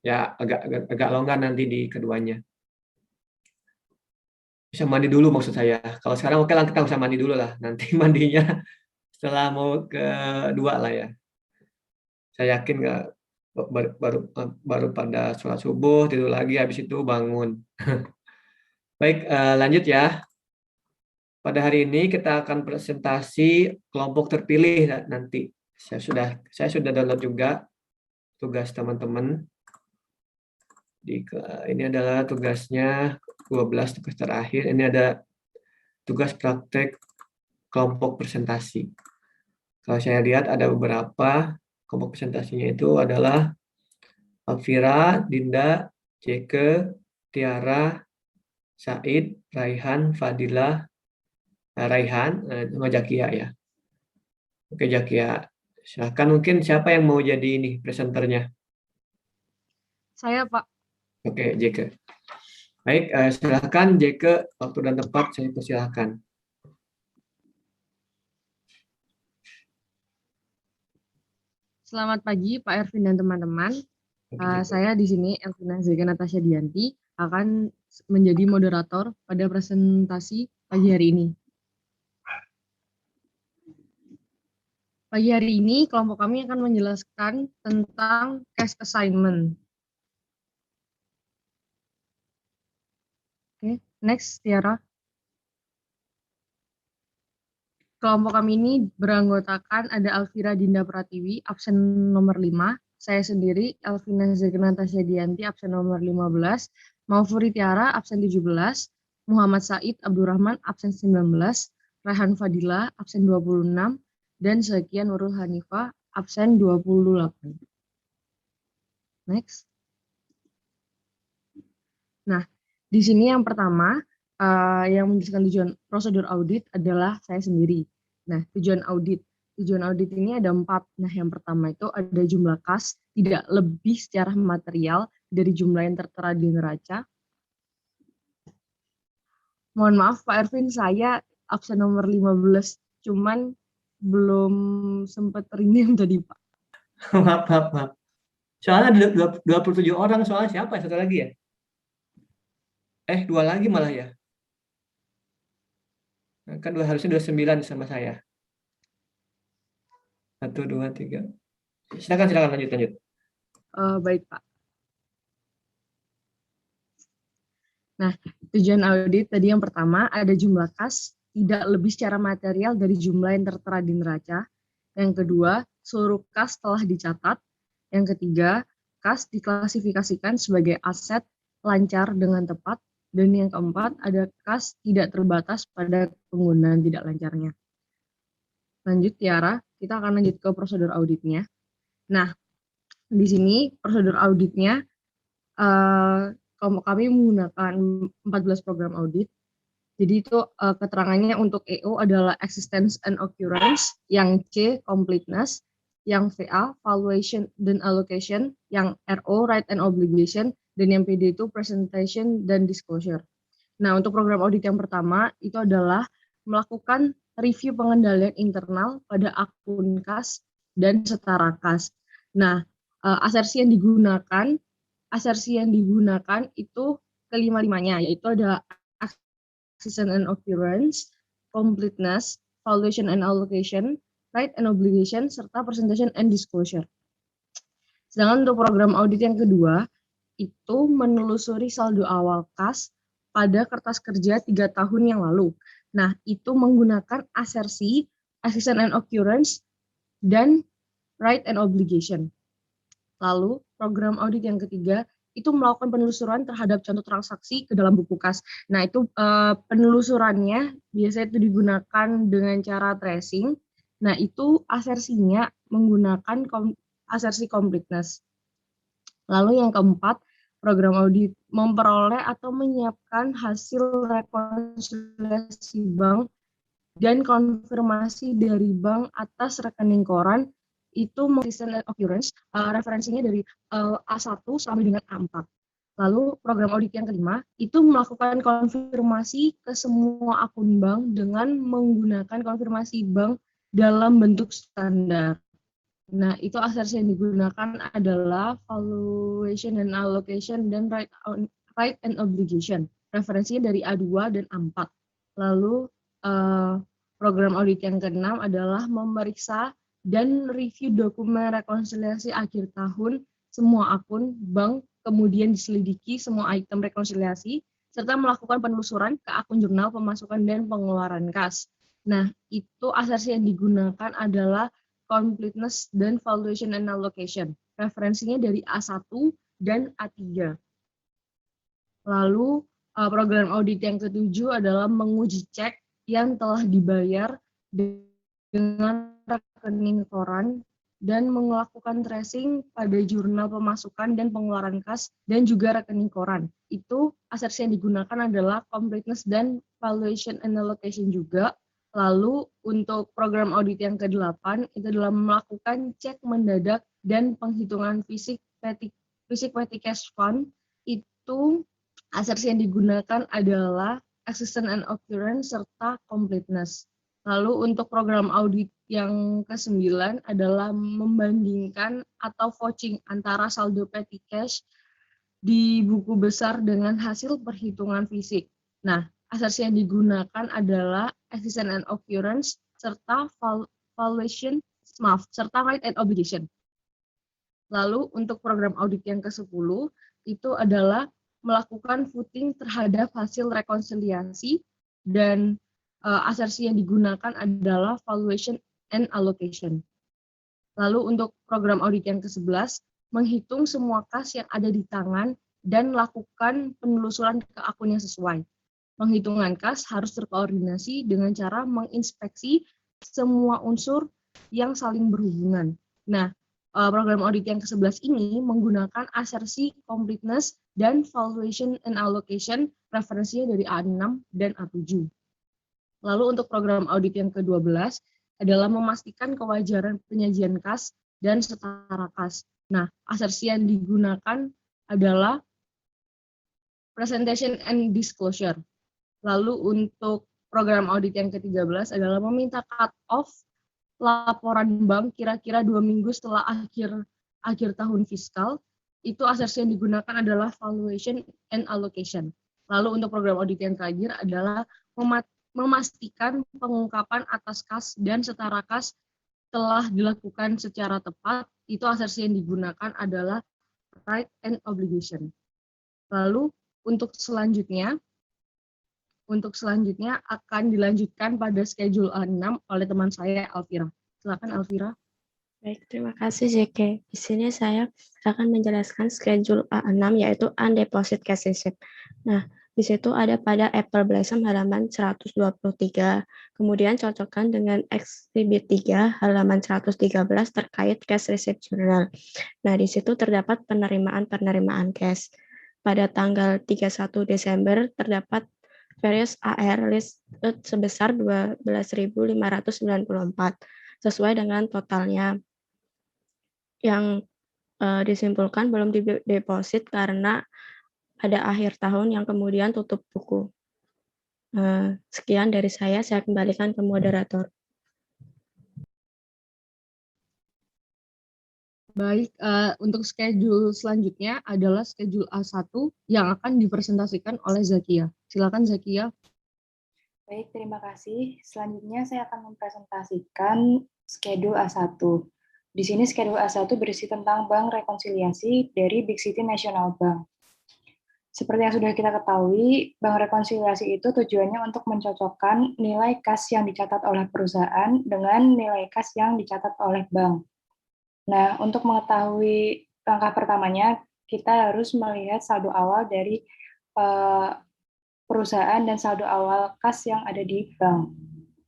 ya agak longgar nanti di keduanya. Bisa mandi dulu maksud saya. Kalau sekarang oke lah, kita usah mandi dulu lah. Nanti mandinya setelah mau kedua lah ya. Saya yakin nggak baru pada sholat subuh tidur lagi, habis itu bangun. Baik, lanjut ya. Pada hari ini kita akan presentasi kelompok terpilih nanti. Saya sudah download juga tugas teman-teman. Ini adalah tugasnya 12 tugas terakhir. Ini ada tugas praktek kelompok presentasi. Kalau saya lihat ada beberapa kelompok presentasinya itu adalah Alvira, Dinda, Jeke, Tiara, Said, Raihan, Fadilah, Raihan, sama Jakia ya. Oke Jakia, silahkan mungkin siapa yang mau jadi ini presenternya? Saya Pak. Oke Jeke. Baik, silahkan Jeke, waktu dan tempat saya persilahkan. Selamat pagi Pak Ervin dan teman-teman. Saya di sini Elvina Zega Natasha Dianti akan menjadi moderator pada presentasi pagi hari ini. Pagi hari ini kelompok kami akan menjelaskan tentang case assignment. Oke, next Tiara. Kelompok kami ini beranggotakan ada Alvira Dinda Pratiwi, absen nomor 5, saya sendiri, Elvina Zega Natasha Dianti, absen nomor 15, Maufuri Tiara, absen 17, Muhammad Said Abdurrahman, absen 19, Rehan Fadila, absen 26, dan Zakia Nurul Hanifah, absen 28. Next. Nah, di sini yang pertama, yang menjelaskan tujuan prosedur audit adalah saya sendiri. Nah, tujuan audit ini ada 4. Nah, yang pertama itu ada jumlah kas tidak lebih secara material dari jumlah yang tertera di neraca. Mohon maaf Pak Ervin, saya absen nomor 15, cuman belum sempat rename tadi Pak. Maaf. Soalnya 27 orang, soalnya siapa ya? Satu lagi ya? 2 lagi malah ya? Kan harusnya 29 sama saya. 1, 2, 3. Silakan lanjut. Baik Pak. Nah, tujuan audit tadi yang pertama ada jumlah kas tidak lebih secara material dari jumlah yang tertera di neraca. Yang kedua, seluruh kas telah dicatat. Yang ketiga, kas diklasifikasikan sebagai aset lancar dengan tepat. Dan yang keempat, ada kas tidak terbatas pada penggunaan tidak lancarnya. Lanjut Tiara, kita akan lanjut ke prosedur auditnya. Nah, di sini prosedur auditnya kelompok kami menggunakan 14 program audit. Jadi itu keterangannya untuk EO adalah existence and occurrence, yang C completeness, yang VA valuation dan allocation, yang RO right and obligation, dan yang PD itu presentation dan disclosure. Nah, untuk program audit yang pertama itu adalah melakukan review pengendalian internal pada akun kas dan setara kas. Nah, asersi yang digunakan itu kelima-limanya, yaitu ada existence and occurrence, completeness, valuation and allocation, right and obligation, serta presentation and disclosure. Sedangkan untuk program audit yang kedua, itu menelusuri saldo awal kas pada kertas kerja 3 tahun yang lalu. Nah, itu menggunakan asersi, existence and occurrence, dan right and obligation. Lalu, program audit yang ketiga, itu melakukan penelusuran terhadap contoh transaksi ke dalam buku kas. Nah, itu penelusurannya biasanya itu digunakan dengan cara tracing. Nah, itu asersinya menggunakan asersi completeness. Lalu yang keempat, program audit memperoleh atau menyiapkan hasil rekonsiliasi bank dan konfirmasi dari bank atas rekening koran itu existence and occurrence, referensinya dari A1 sampai dengan A4. Lalu program audit yang kelima itu melakukan konfirmasi ke semua akun bank dengan menggunakan konfirmasi bank dalam bentuk standar. Nah, itu asas yang digunakan adalah valuation and allocation dan right and obligation. Referensinya dari A2 dan A4. Lalu program audit yang keenam adalah memeriksa dan review dokumen rekonsiliasi akhir tahun semua akun bank, kemudian diselidiki semua item rekonsiliasi, serta melakukan penelusuran ke akun jurnal pemasukan dan pengeluaran kas. Nah, itu asas yang digunakan adalah completeness dan valuation and allocation. Referensinya dari A1 dan A3. Lalu program audit yang ketujuh adalah menguji cek yang telah dibayar dengan rekening koran dan melakukan tracing pada jurnal pemasukan dan pengeluaran kas dan juga rekening koran. Itu asas yang digunakan adalah completeness dan valuation and allocation juga. Lalu untuk program audit yang ke-8 itu adalah melakukan cek mendadak dan penghitungan fisik petty cash fund. Itu asas yang digunakan adalah existence and occurrence serta completeness. Lalu untuk program audit yang ke-9 adalah membandingkan atau vouching antara saldo petty cash di buku besar dengan hasil perhitungan fisik. Nah, asas yang digunakan adalah existence and occurrence serta valuation, serta right and obligation. Lalu untuk program audit yang ke-10 itu adalah melakukan footing terhadap hasil rekonsiliasi dan asas yang digunakan adalah valuation and allocation. Lalu untuk program audit yang ke-11 menghitung semua kas yang ada di tangan dan lakukan penelusuran ke akun yang sesuai. Penghitungan kas harus terkoordinasi dengan cara menginspeksi semua unsur yang saling berhubungan. Nah, program audit yang ke-11 ini menggunakan asersi completeness dan valuation and allocation, referensinya dari A6 dan A7. Lalu untuk program audit yang ke-12 adalah memastikan kewajaran penyajian kas dan setara kas. Nah, asersi yang digunakan adalah presentation and disclosure. Lalu untuk program audit yang ke-13 adalah meminta cut-off laporan bank kira-kira 2 minggu setelah akhir tahun fiskal. Itu asas yang digunakan adalah valuation and allocation. Lalu untuk program audit yang terakhir adalah memastikan pengungkapan atas kas dan setara kas telah dilakukan secara tepat. Itu asas yang digunakan adalah right and obligation. Lalu untuk selanjutnya akan dilanjutkan pada schedule A6 oleh teman saya, Alvira. Silakan, Alvira. Baik, terima kasih JK. Di sini saya akan menjelaskan schedule A6 yaitu undeposit cash receipt. Nah, di situ ada pada Apple Blossom halaman 123. Kemudian cocokkan dengan Exhibit 3 halaman 113 terkait cash receipt journal. Nah, di situ terdapat penerimaan cash. Pada tanggal 31 Desember terdapat various AR list sebesar 12.594 sesuai dengan totalnya. Yang disimpulkan belum dideposit karena ada akhir tahun yang kemudian tutup buku. Sekian dari saya kembalikan ke moderator. Baik, untuk schedule selanjutnya adalah schedule A1 yang akan dipresentasikan oleh Zakia. Silakan Zakia. Baik, terima kasih. Selanjutnya saya akan mempresentasikan schedule A1. Di sini schedule A1 berisi tentang bank rekonsiliasi dari Big City National Bank. Seperti yang sudah kita ketahui, bank rekonsiliasi itu tujuannya untuk mencocokkan nilai kas yang dicatat oleh perusahaan dengan nilai kas yang dicatat oleh bank. Nah, untuk mengetahui langkah pertamanya, kita harus melihat saldo awal dari perusahaan dan saldo awal kas yang ada di bank.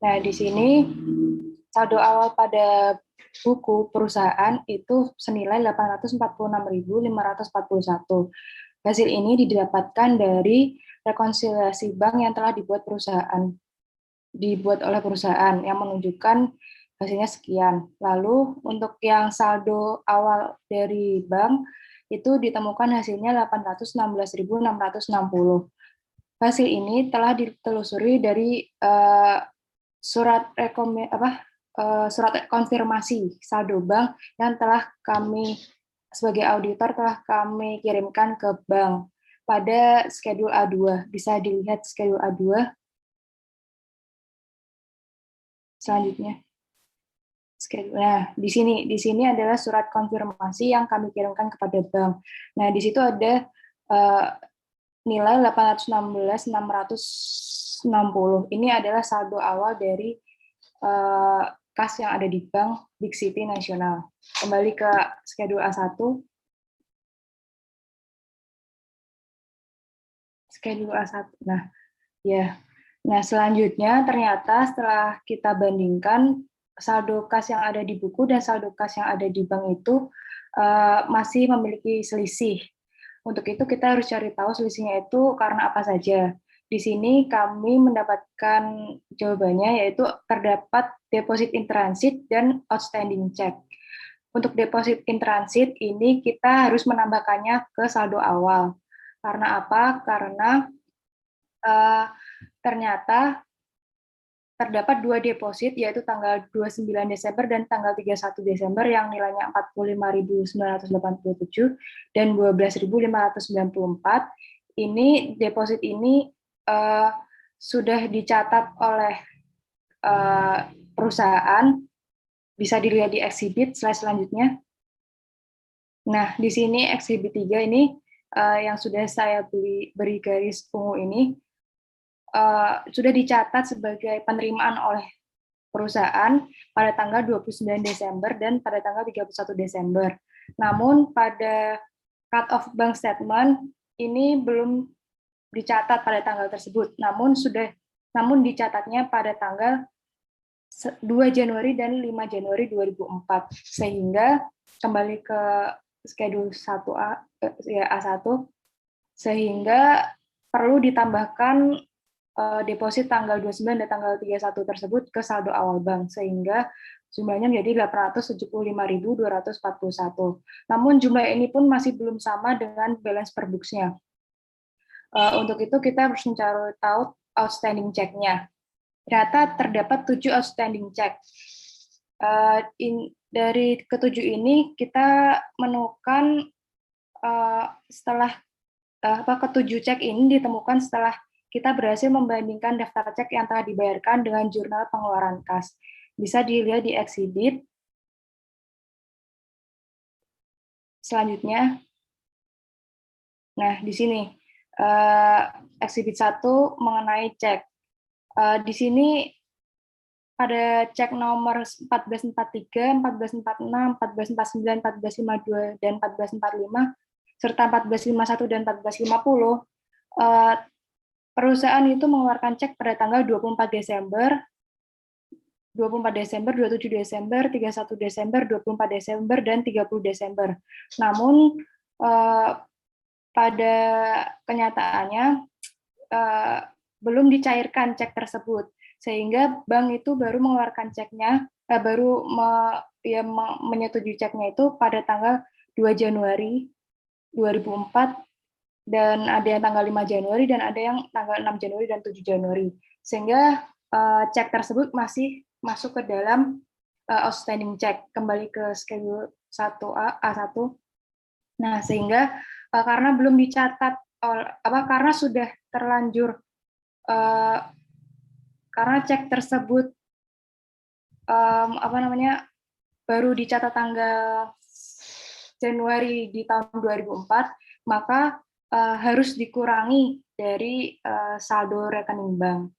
Nah, di sini saldo awal pada buku perusahaan itu senilai 846.541. Hasil ini didapatkan dari rekonsiliasi bank yang telah dibuat oleh perusahaan yang menunjukkan hasilnya sekian. Lalu untuk yang saldo awal dari bank itu ditemukan hasilnya 816.660. Hasil ini telah ditelusuri dari surat surat konfirmasi saldo bank yang telah kami sebagai auditor telah kami kirimkan ke bank pada schedule A2. Bisa dilihat schedule A2 selanjutnya. Nah, di sini adalah surat konfirmasi yang kami kirimkan kepada bank. Nah, di situ ada nilai 816.660. Ini adalah saldo awal dari kas yang ada di Bank Big City Nasional. Kembali ke schedule A1. Schedule A1. Nah, ya. Nah, selanjutnya ternyata setelah kita bandingkan saldo kas yang ada di buku dan saldo kas yang ada di bank itu masih memiliki selisih. Untuk itu kita harus cari tahu selisihnya itu karena apa saja. Di sini kami mendapatkan jawabannya yaitu terdapat deposit in transit dan outstanding check. Untuk deposit in transit ini kita harus menambahkannya ke saldo awal. Karena apa? Karena ternyata terdapat 2 deposit yaitu tanggal 29 Desember dan tanggal 31 Desember yang nilainya 45.987 dan 12.594. Ini deposit ini sudah dicatat oleh perusahaan, bisa dilihat di exhibit slide selanjutnya. Nah, di sini exhibit 3 ini yang sudah saya beri garis ungu ini sudah dicatat sebagai penerimaan oleh perusahaan pada tanggal 29 Desember dan pada tanggal 31 Desember. Namun pada cut off bank statement ini belum dicatat pada tanggal tersebut, namun dicatatnya pada tanggal 2 Januari dan 5 Januari 2004. Sehingga kembali ke schedule 1A A1 sehingga perlu ditambahkan deposit tanggal 29 dan tanggal 31 tersebut ke saldo awal bank, sehingga jumlahnya menjadi 875.241. Namun jumlah ini pun masih belum sama dengan balance per books-nya. Untuk itu kita harus mencari tahu outstanding check-nya. Ternyata terdapat 7 outstanding check. Dari ketujuh ini kita menemukan setelah ketujuh cek ini ditemukan setelah kita berhasil membandingkan daftar cek yang telah dibayarkan dengan jurnal pengeluaran kas. Bisa dilihat di exhibit. Selanjutnya, nah di sini exhibit 1 mengenai cek. Di sini pada cek nomor 1443, 1446, 1449, 1452, dan 1445, serta 1451 dan 1450, perusahaan itu mengeluarkan cek pada tanggal 24 Desember, 27 Desember, 31 Desember, 24 Desember, dan 30 Desember. Namun, pada kenyataannya, belum dicairkan cek tersebut, sehingga bank itu baru mengeluarkan ceknya, menyetujui ceknya itu pada tanggal 2 Januari 2004, dan ada yang tanggal 5 Januari, dan ada yang tanggal 6 Januari dan 7 Januari. Sehingga cek tersebut masih masuk ke dalam outstanding check. Kembali ke schedule 1A, A1. Nah, sehingga karena belum dicatat, karena sudah terlanjur, karena cek tersebut baru dicatat tanggal Januari di tahun 2004, maka harus dikurangi dari saldo rekening bank.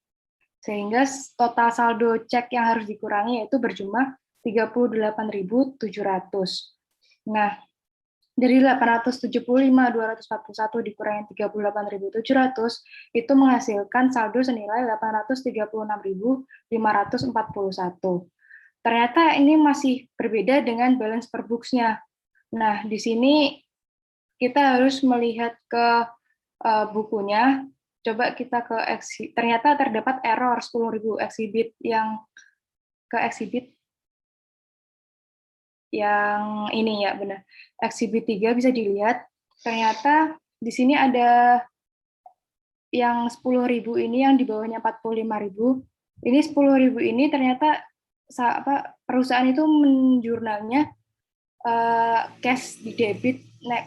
Sehingga total saldo cek yang harus dikurangi yaitu berjumlah 38.700. Nah, dari 875.241 dikurangi 38.700 itu menghasilkan saldo senilai 836.541. Ternyata ini masih berbeda dengan balance per books-nya. Nah, di sini kita harus melihat ke bukunya. Coba kita ke exhibit. Ternyata terdapat error 10.000 exhibit yang yang ini ya, benar. Exhibit 3 bisa dilihat. Ternyata di sini ada yang 10.000 ini yang di bawahnya 45.000. Ini 10.000 ini ternyata perusahaan itu menjurnalnya cash di debit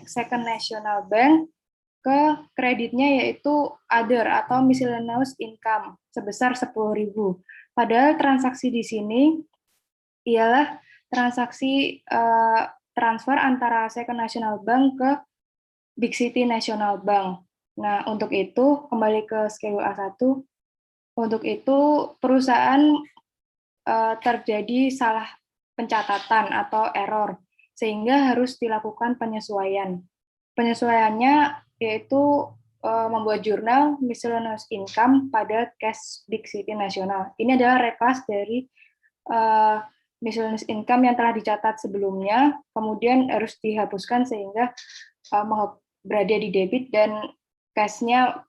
Second National Bank ke kreditnya yaitu other atau miscellaneous income sebesar 10.000. Padahal transaksi di sini ialah transaksi transfer antara Second National Bank ke Big City National Bank. Nah, untuk itu kembali ke schedule A1. Untuk itu perusahaan terjadi salah pencatatan atau error, sehingga harus dilakukan penyesuaian. Penyesuaiannya yaitu membuat jurnal miscellaneous income pada cash Big City Nasional. Ini adalah reclass dari miscellaneous income yang telah dicatat sebelumnya, kemudian harus dihapuskan sehingga berada di debit dan cash-nya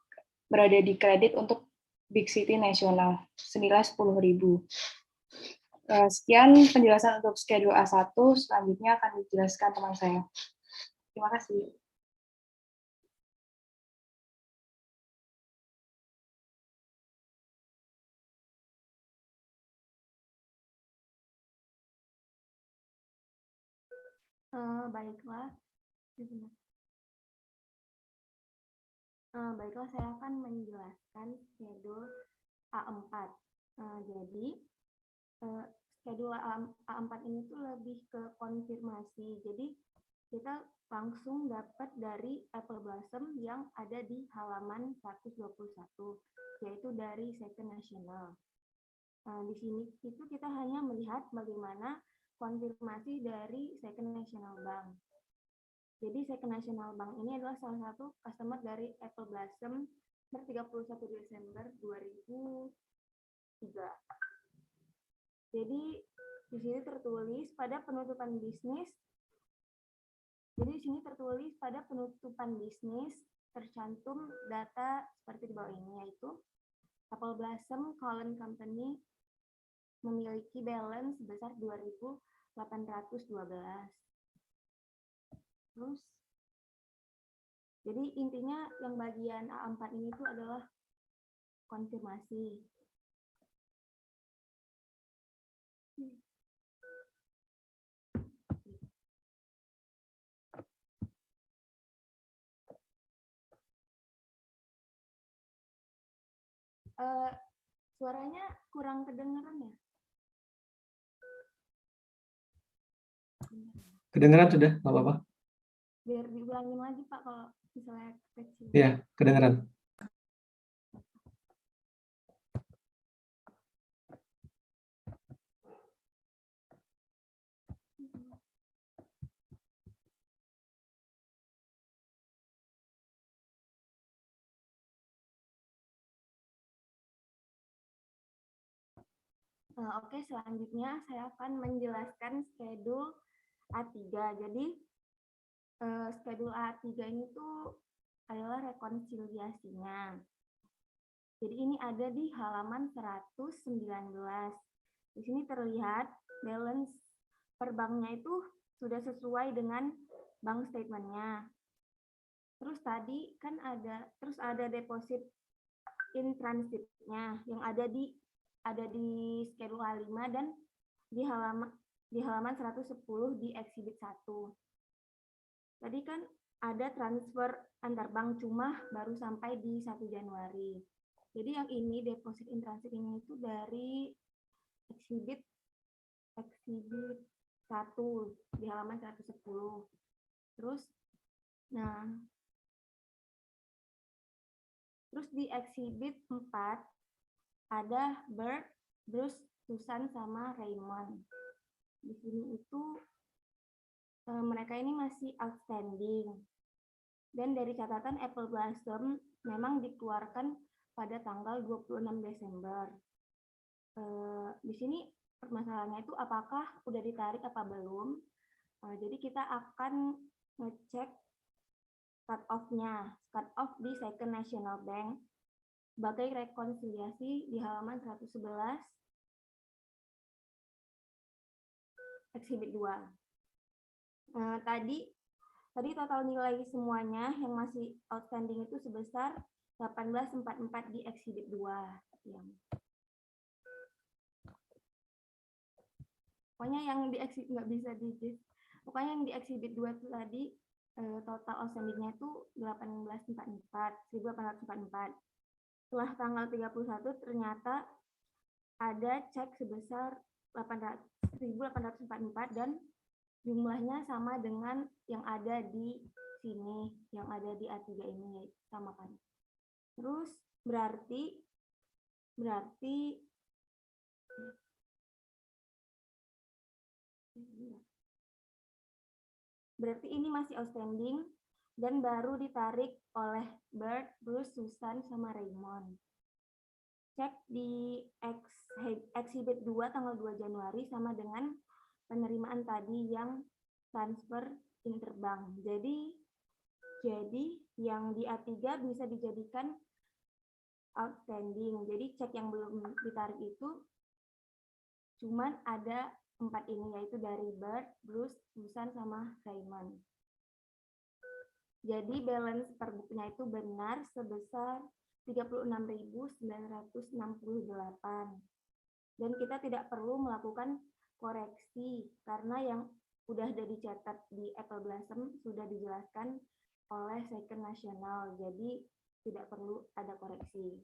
berada di kredit untuk Big City Nasional senilai 10.000. Sekian penjelasan untuk schedule A1, selanjutnya akan dijelaskan teman saya. Terima kasih. Baiklah, saya akan menjelaskan schedule A4. Jadi schedule A4 ini tuh lebih ke konfirmasi. Jadi kita langsung dapat dari Apple Blossom yang ada di halaman 121, yaitu dari Second National. Di sini itu kita hanya melihat bagaimana konfirmasi dari Second National Bank. Jadi Second National Bank ini adalah salah satu customer dari Apple Blossom per 31 Desember 2003. Jadi di sini tertulis pada penutupan bisnis. Jadi di sini tertulis pada penutupan bisnis tercantum data seperti di bawah ini, yaitu Apple Blossom Colon Company memiliki balance sebesar 2.812. Terus, jadi intinya yang bagian A4 ini itu adalah konfirmasi. Suaranya kurang kedengeran ya? Kedengeran sudah, nggak apa-apa. Biar diulangin lagi Pak kalau misalnya kecil. Iya, kedengeran. Oke, selanjutnya saya akan menjelaskan schedule A3. Jadi schedule A3 ini tuh adalah rekonsiliasinya. Jadi ini ada di halaman 119. Di sini terlihat balance per banknya itu sudah sesuai dengan bank statement-nya. Terus tadi kan ada deposit in transit-nya yang ada di schedule A5 dan di halaman 110 di exhibit 1. Tadi kan ada transfer antar bank cuma baru sampai di 1 Januari. Jadi yang ini deposit in transit ini itu dari exhibit 1 di halaman 110. Terus di exhibit 4 ada Bert, Bruce, Susan, sama Raymond. Di sini itu mereka ini masih outstanding. Dan dari catatan Apple Blossom memang dikeluarkan pada tanggal 26 Desember. Di sini permasalahannya itu apakah udah ditarik apa belum. Jadi kita akan ngecek cut off di Second National Bank sebagai rekonsiliasi di halaman 111 exhibit 2. Tadi total nilai semuanya yang masih outstanding itu sebesar 1844 di exhibit 2. pokoknya yang di exhibit nggak bisa pokoknya yang di exhibit 2 itu tadi total outstandingnya itu 1844. Setelah tanggal 31 ternyata ada cek sebesar 1.844 dan jumlahnya sama dengan yang ada di sini, yang ada di A3 ini, sama kan. Terus berarti ini masih outstanding dan baru ditarik oleh Bert, Bruce, Susan, sama Raymond. Cek di exhibit 2 tanggal 2 Januari sama dengan penerimaan tadi yang transfer interbank. Jadi yang di A3 bisa dijadikan outstanding. Jadi cek yang belum ditarik itu cuman ada 4 ini, yaitu dari Bert, Bruce, Susan, sama Raymond. Jadi balance per booknya itu benar sebesar 36.968. Dan kita tidak perlu melakukan koreksi karena yang udah ada dicatat di Apple Blossom sudah dijelaskan oleh Second National. Jadi tidak perlu ada koreksi.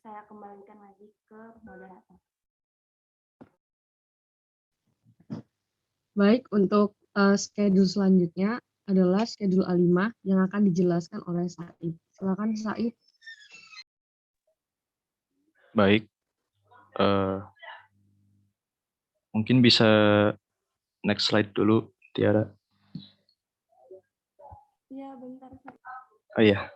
Saya kembalikan lagi ke moderator. Baik, untuk schedule selanjutnya adalah schedule A5 yang akan dijelaskan oleh Said. Silakan Said. Baik, mungkin bisa next slide dulu, Tiara. Iya, bentar. Oh iya.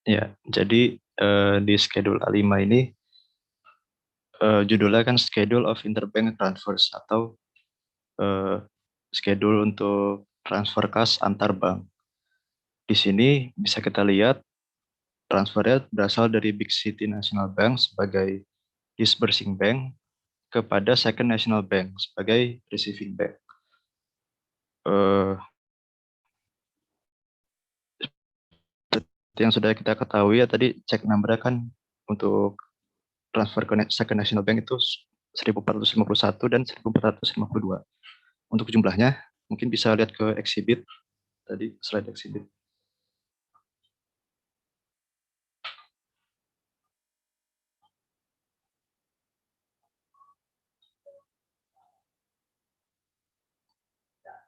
Ya, jadi di schedule A5 ini judulnya kan Schedule of Interbank Transfers atau schedule untuk transfer kas antar bank. Di sini bisa kita lihat transfernya berasal dari Big City National Bank sebagai disbursing bank kepada Second National Bank sebagai receiving bank. Seperti yang sudah kita ketahui ya tadi cek number kan untuk transfer ke Second National Bank itu 1.451 dan 1.452. Untuk jumlahnya mungkin bisa lihat ke exhibit tadi, slide exhibit.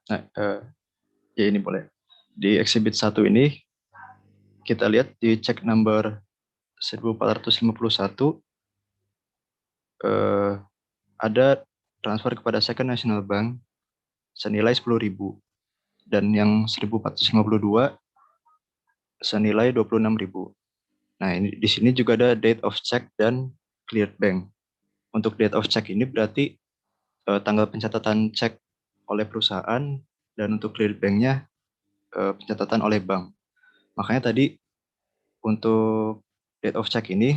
Nah, ya ini boleh. Di exhibit 1 ini kita lihat di check number 1451 ada transfer kepada Second National Bank senilai 10.000 dan yang 1452 senilai 26.000. Nah, ini di sini juga ada date of check dan cleared bank. Untuk date of check ini berarti tanggal pencatatan cek oleh perusahaan dan untuk cleared banknya pencatatan oleh bank. Makanya tadi untuk date of check ini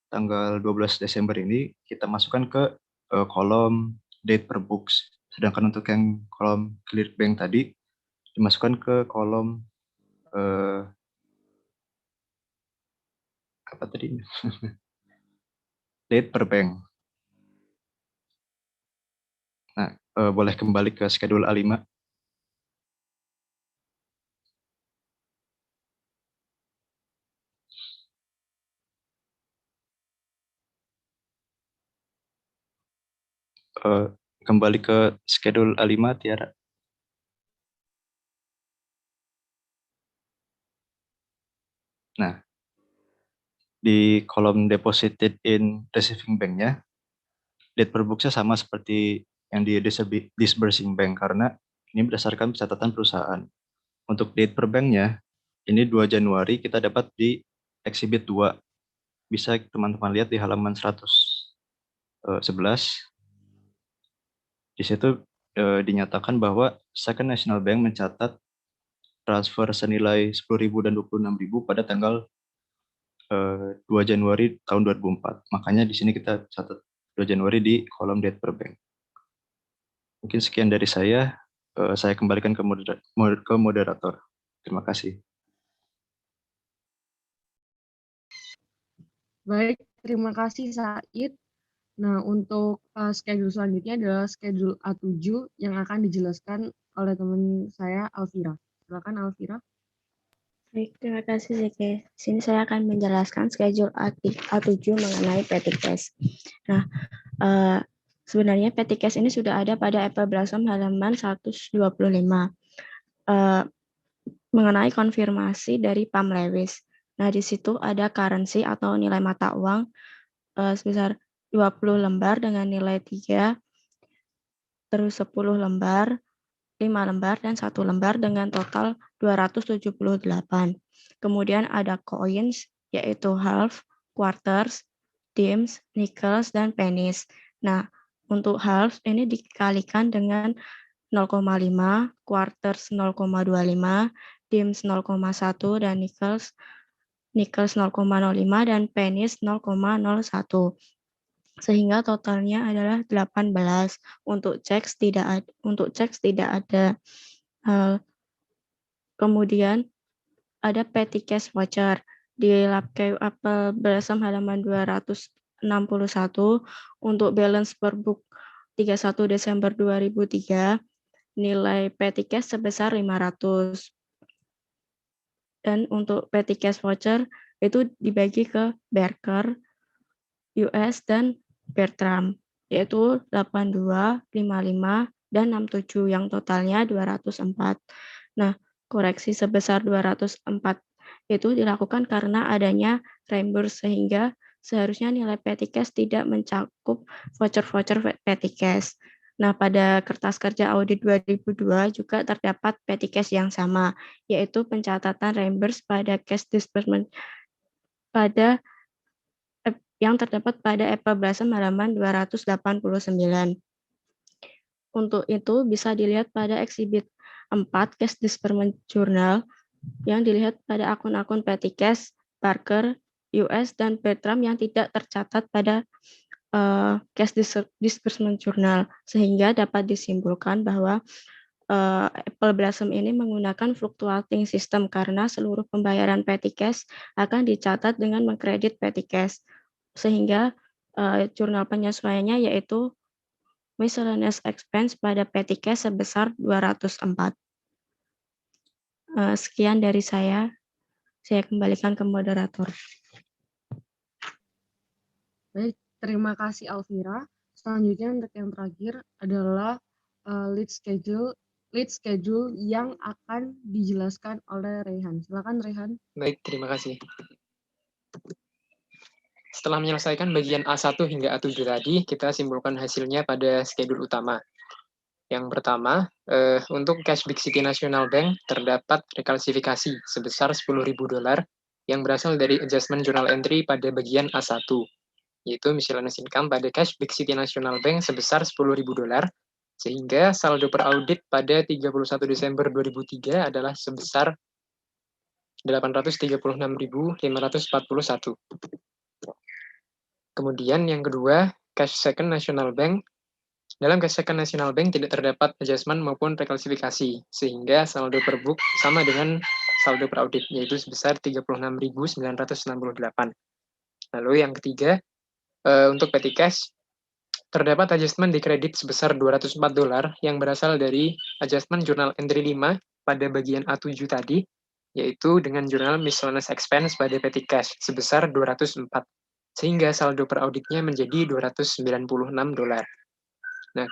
tanggal 12 Desember ini kita masukkan ke kolom date per books. Sedangkan untuk yang kolom cleared bank tadi dimasukkan ke kolom apa tadi? Date per bank. Nah, boleh kembali ke schedule A5. Kembali ke schedule A5, Tiara. Nah, di kolom deposited in receiving bank-nya, date per books-nya sama seperti yang di disbursing bank karena ini berdasarkan pencatatan perusahaan. Untuk date per bank-nya, ini 2 Januari kita dapat di exhibit 2. Bisa teman-teman lihat di halaman 111. Di situ dinyatakan bahwa Second National Bank mencatat transfer senilai 10.000 dan 26.000 pada tanggal 2 Januari tahun 2004. Makanya di sini kita catat 2 Januari di kolom date per bank. Mungkin sekian dari saya kembalikan ke moderator. Terima kasih. Baik, terima kasih Said. Nah, untuk schedule selanjutnya adalah schedule A7 yang akan dijelaskan oleh teman saya Alvira. Silakan Alvira. Baik, terima kasih JK. Di sini saya akan menjelaskan schedule A7 mengenai petty cash. Nah, sebenarnya petty cash ini sudah ada pada Apple Blossom halaman 125 mengenai konfirmasi dari Pam Lewis. Nah, di situ ada currency atau nilai mata uang sebesar 20 lembar dengan nilai 3, terus 10 lembar, 5 lembar, dan 1 lembar dengan total 278. Kemudian ada coins, yaitu half, quarters, dimes, nickels, dan pennies. Nah, untuk half ini dikalikan dengan 0,5, quarters 0,25, dimes 0,1, dan nickels 0,05, dan pennies 0,01. Sehingga totalnya adalah 18. Untuk checks tidak ada. Kemudian ada petty cash voucher di LabKew Apple Blossom halaman 261 untuk balance per book 31 Desember 2003 nilai petty cash sebesar 500. Dan untuk petty cash voucher itu dibagi ke Barker, US, dan Bertram, yaitu 82, 55, dan 67 yang totalnya 204. Nah, koreksi sebesar 204 itu dilakukan karena adanya reimburse sehingga seharusnya nilai petty cash tidak mencakup voucher-voucher petty cash. Nah, pada kertas kerja audit 2002 juga terdapat petty cash yang sama, yaitu pencatatan reimburse pada cash disbursement yang terdapat pada Apple Blossom halaman 289. Untuk itu bisa dilihat pada exhibit 4 Cash Disbursement Journal yang dilihat pada akun-akun petty cash, Barker, US, dan Bertram yang tidak tercatat pada Cash Disbursement Journal, sehingga dapat disimpulkan bahwa Apple Blossom ini menggunakan fluctuating system karena seluruh pembayaran petty cash akan dicatat dengan mengkredit petty cash, sehingga jurnal penyesuaiannya yaitu miscellaneous expense pada petty cash sebesar 204. Sekian dari saya kembalikan ke moderator. Baik, terima kasih Alvira. Selanjutnya untuk yang terakhir adalah lead schedule yang akan dijelaskan oleh Rehan. Silakan Rehan. Baik, terima kasih. Setelah menyelesaikan bagian A1 hingga A7 tadi, kita simpulkan hasilnya pada schedule utama. Yang pertama, untuk cash Big City National Bank terdapat reklasifikasi sebesar $10.000 yang berasal dari adjustment journal entry pada bagian A1, yaitu miscellaneous income pada cash Big City National Bank sebesar $10.000, sehingga saldo per audit pada 31 Desember 2003 adalah sebesar 836.541. Kemudian yang kedua, cash second National Bank. Dalam cash second National Bank tidak terdapat adjustment maupun reklasifikasi, sehingga saldo per book sama dengan saldo per audit, yaitu sebesar 36.968. Lalu yang ketiga, untuk petty cash, terdapat adjustment di kredit sebesar $204 yang berasal dari adjustment jurnal entry 5 pada bagian A7 tadi, yaitu dengan jurnal miscellaneous expense pada petty cash sebesar 204. Sehingga saldo per auditnya menjadi $296. Nah,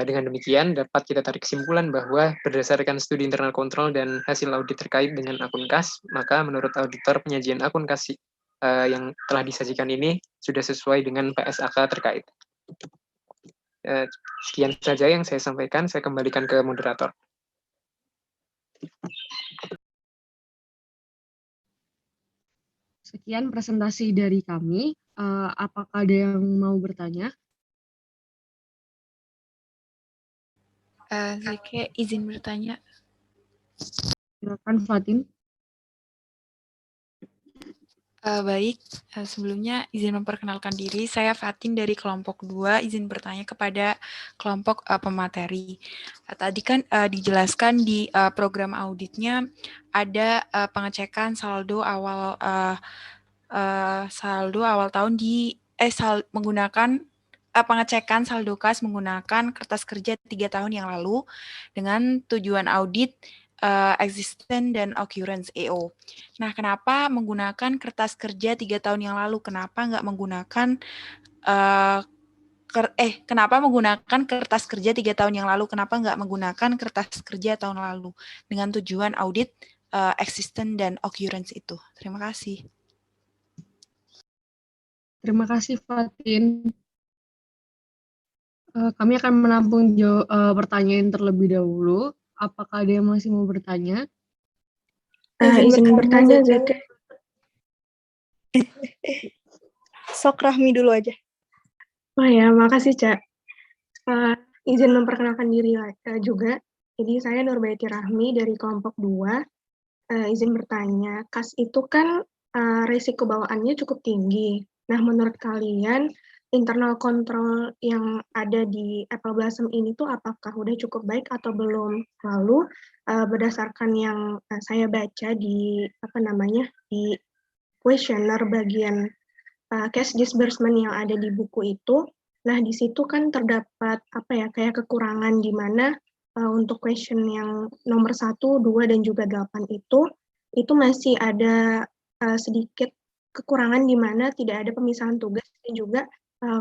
dengan demikian dapat kita tarik kesimpulan bahwa berdasarkan studi internal kontrol dan hasil audit terkait dengan akun kas, maka menurut auditor penyajian akun kas yang telah disajikan ini sudah sesuai dengan PSAK terkait. Sekian saja yang saya sampaikan, saya kembalikan ke moderator. Sekian presentasi dari kami. Apakah ada yang mau bertanya? Zeke, izin bertanya. Silakan Fatin. Baik, sebelumnya izin memperkenalkan diri, saya Fatin dari kelompok 2, izin bertanya kepada kelompok pemateri. Tadi kan dijelaskan di program auditnya ada pengecekan saldo awal tahun menggunakan pengecekan saldo kas menggunakan kertas kerja 3 tahun yang lalu dengan tujuan audit existence dan occurrence EO. Nah, kenapa menggunakan kertas kerja 3 tahun yang lalu? Kenapa nggak menggunakan kenapa menggunakan kertas kerja 3 tahun yang lalu? Kenapa nggak menggunakan kertas kerja tahun lalu dengan tujuan audit existence dan occurrence itu? Terima kasih. Terima kasih Fatin. Kami akan menampung pertanyaan terlebih dahulu. Apakah ada yang masih mau bertanya? Izin bertanya, Zeke. Sok Rahmi dulu aja. Oh ya, makasih, Cak. Izin memperkenalkan diri juga. Jadi saya Nurbaiti Rahmi dari kelompok 2. Izin bertanya, kas itu kan resiko bawaannya cukup tinggi. Nah, menurut kalian, internal control yang ada di Apple Blossom ini tuh apakah udah cukup baik atau belum? Lalu, berdasarkan yang saya baca di di questionnaire bagian cash disbursement yang ada di buku itu, nah di situ kan terdapat kayak kekurangan di mana untuk question yang nomor 1, 2, dan juga 8 itu masih ada sedikit kekurangan di mana tidak ada pemisahan tugas dan juga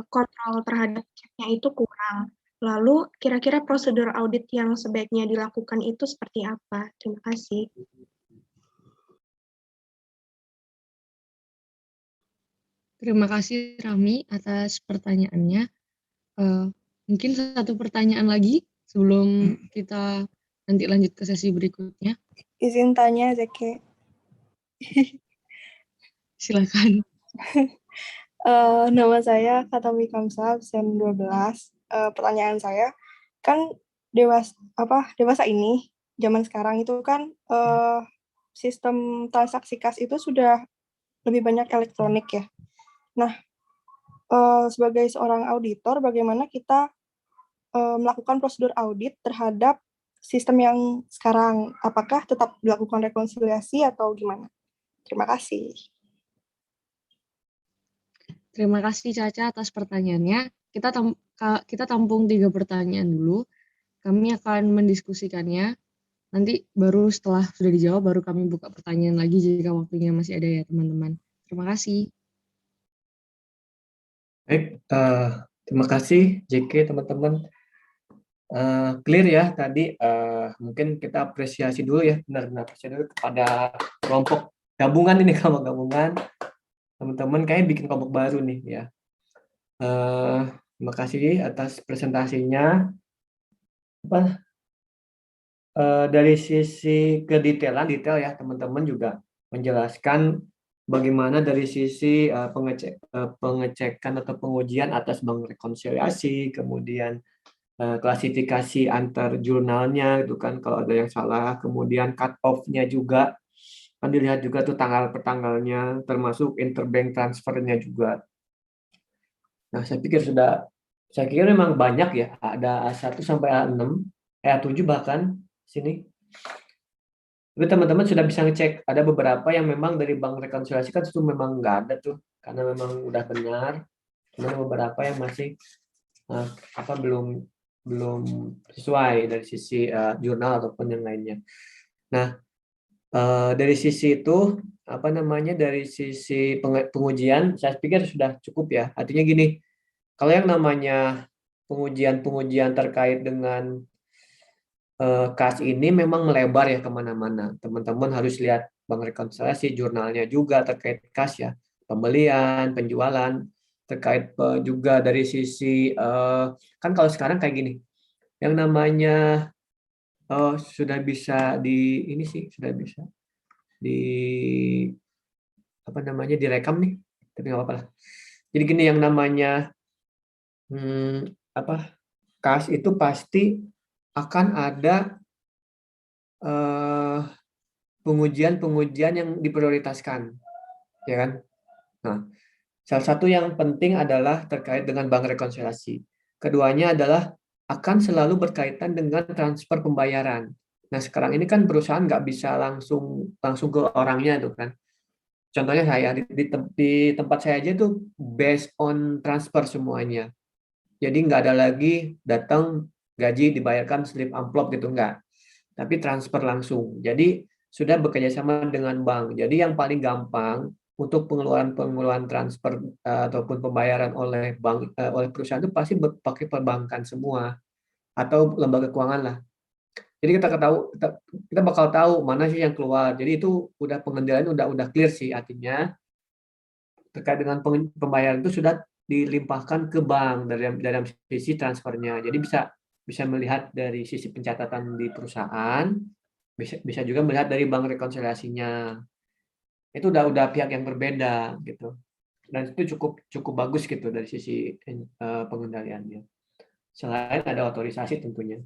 kontrol terhadap ceknya itu kurang. Lalu kira-kira prosedur audit yang sebaiknya dilakukan itu seperti apa? Terima kasih. Terima kasih Rami atas pertanyaannya. Mungkin satu pertanyaan lagi sebelum kita nanti lanjut ke sesi berikutnya. Izin tanya, Zeke. Silakan. Nama saya Katami Kamsa, absen 12. Pertanyaan saya, kan dewasa ini, zaman sekarang itu kan sistem transaksi kas itu sudah lebih banyak elektronik ya. Nah, sebagai seorang auditor, bagaimana kita melakukan prosedur audit terhadap sistem yang sekarang? Apakah tetap dilakukan rekonsiliasi atau gimana? Terima kasih. Terima kasih Caca atas pertanyaannya. Kita tampung 3 pertanyaan dulu. Kami akan mendiskusikannya. Nanti baru setelah sudah dijawab, baru kami buka pertanyaan lagi jika waktunya masih ada ya teman-teman. Terima kasih. Baik, terima kasih JK teman-teman. Clear ya tadi. Mungkin kita apresiasi dulu ya, benar-benar apresiasi dulu kepada kelompok gabungan ini, kelompok gabungan. Teman-teman kayaknya bikin kelompok baru nih ya. Terima kasih atas presentasinya. Dari sisi kedetailan, detail ya teman-teman juga menjelaskan bagaimana dari sisi pengecekan atau pengujian atas bank rekonsiliasi, kemudian klasifikasi antar jurnalnya itu kan kalau ada yang salah, kemudian cut off-nya juga kan dilihat juga tuh tanggal per tanggalnya, termasuk interbank transfernya juga. Nah, saya kira memang banyak ya, ada A1 sampai A6, A7 bahkan sini. Tapi teman-teman sudah bisa ngecek, ada beberapa yang memang dari bank rekonsiliasi kan itu memang nggak ada tuh, karena memang udah benar. Cuma beberapa yang masih belum sesuai dari sisi jurnal ataupun yang lainnya. Nah, dari sisi itu dari sisi pengujian saya pikir sudah cukup ya. Artinya gini, kalau yang namanya pengujian terkait dengan kas ini memang melebar ya kemana-mana. Teman-teman harus lihat bank rekonsiliasi, jurnalnya juga terkait kas ya, pembelian, penjualan, terkait juga dari sisi kan kalau sekarang kayak gini, yang namanya sudah bisa sudah bisa direkam nih, tapi nggak apa-apa lah. Jadi gini, yang namanya kas itu pasti akan ada pengujian-pengujian yang diprioritaskan, ya kan? Nah, salah satu yang penting adalah terkait dengan bank rekonsiliasi. Keduanya adalah akan selalu berkaitan dengan transfer pembayaran. Nah, sekarang ini kan perusahaan nggak bisa langsung ke orangnya tuh kan. Contohnya saya di tempat saya aja tuh based on transfer semuanya. Jadi nggak ada lagi datang gaji dibayarkan slip amplop gitu, nggak. Tapi transfer langsung. Jadi sudah bekerja sama dengan bank. Jadi yang paling gampang untuk pengeluaran transfer ataupun pembayaran oleh bank oleh perusahaan itu pasti pakai perbankan semua atau lembaga keuangan lah. Jadi kita bakal tahu mana sih yang keluar. Jadi itu udah pengendalian udah clear sih, artinya terkait dengan pembayaran itu sudah dilimpahkan ke bank dalam sisi transfernya. Jadi bisa melihat dari sisi pencatatan di perusahaan, bisa juga melihat dari bank rekonsiliasinya. Itu udah pihak yang berbeda gitu. Dan itu cukup bagus gitu dari sisi pengendaliannya. Selain ada otorisasi tentunya.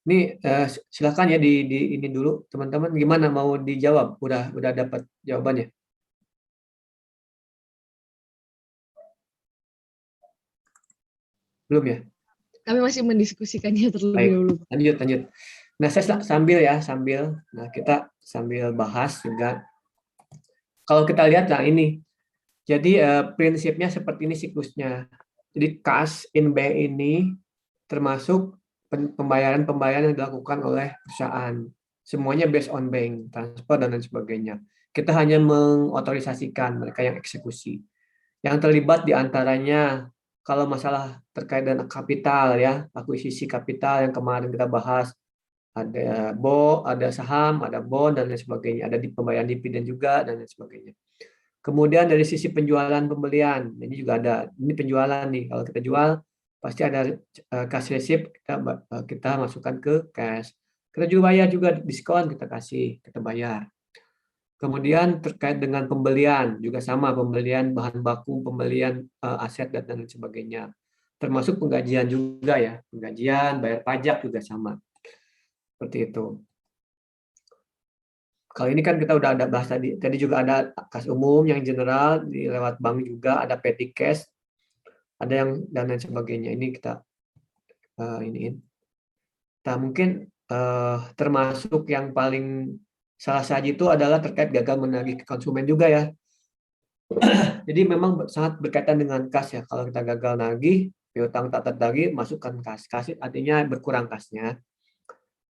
Ini silakan ya di ini dulu teman-teman, gimana mau dijawab? Udah dapat jawabannya? Belum ya? Kami masih mendiskusikannya terlebih Baik, dahulu. lanjut. Nah, saya sambil. Nah, kita sambil bahas juga. Kalau kita lihat lah ini, jadi prinsipnya seperti ini siklusnya. Jadi cash in bank ini termasuk pembayaran yang dilakukan oleh perusahaan. Semuanya based on bank, transfer dan lain sebagainya. Kita hanya mengotorisasikan mereka yang eksekusi. Yang terlibat diantaranya kalau masalah terkait dengan kapital ya, akuisisi kapital yang kemarin kita bahas, ada saham, ada bond dan lain sebagainya, ada di pembayaran dividen juga dan lain sebagainya. Kemudian dari sisi penjualan pembelian, ini juga ada. Ini penjualan nih, kalau kita jual pasti ada cash receipt, kita masukkan ke cash. Kita juga bayar juga diskon, kita kasih, kita bayar. Kemudian terkait dengan pembelian juga sama, pembelian bahan baku, pembelian aset dan lain sebagainya. Termasuk penggajian juga ya, penggajian, bayar pajak juga sama. Seperti itu. Kalau ini kan kita udah ada bahas tadi juga ada kas umum yang general lewat bank juga, ada petty cash, ada yang dan lain sebagainya. Ini kita iniin. Nah, mungkin termasuk yang paling salah saji itu adalah terkait gagal menagih ke konsumen juga ya. Jadi memang sangat berkaitan dengan kas ya. Kalau kita gagal nagih, piutang tak tertagih, masukkan kas. Kas artinya berkurang kasnya.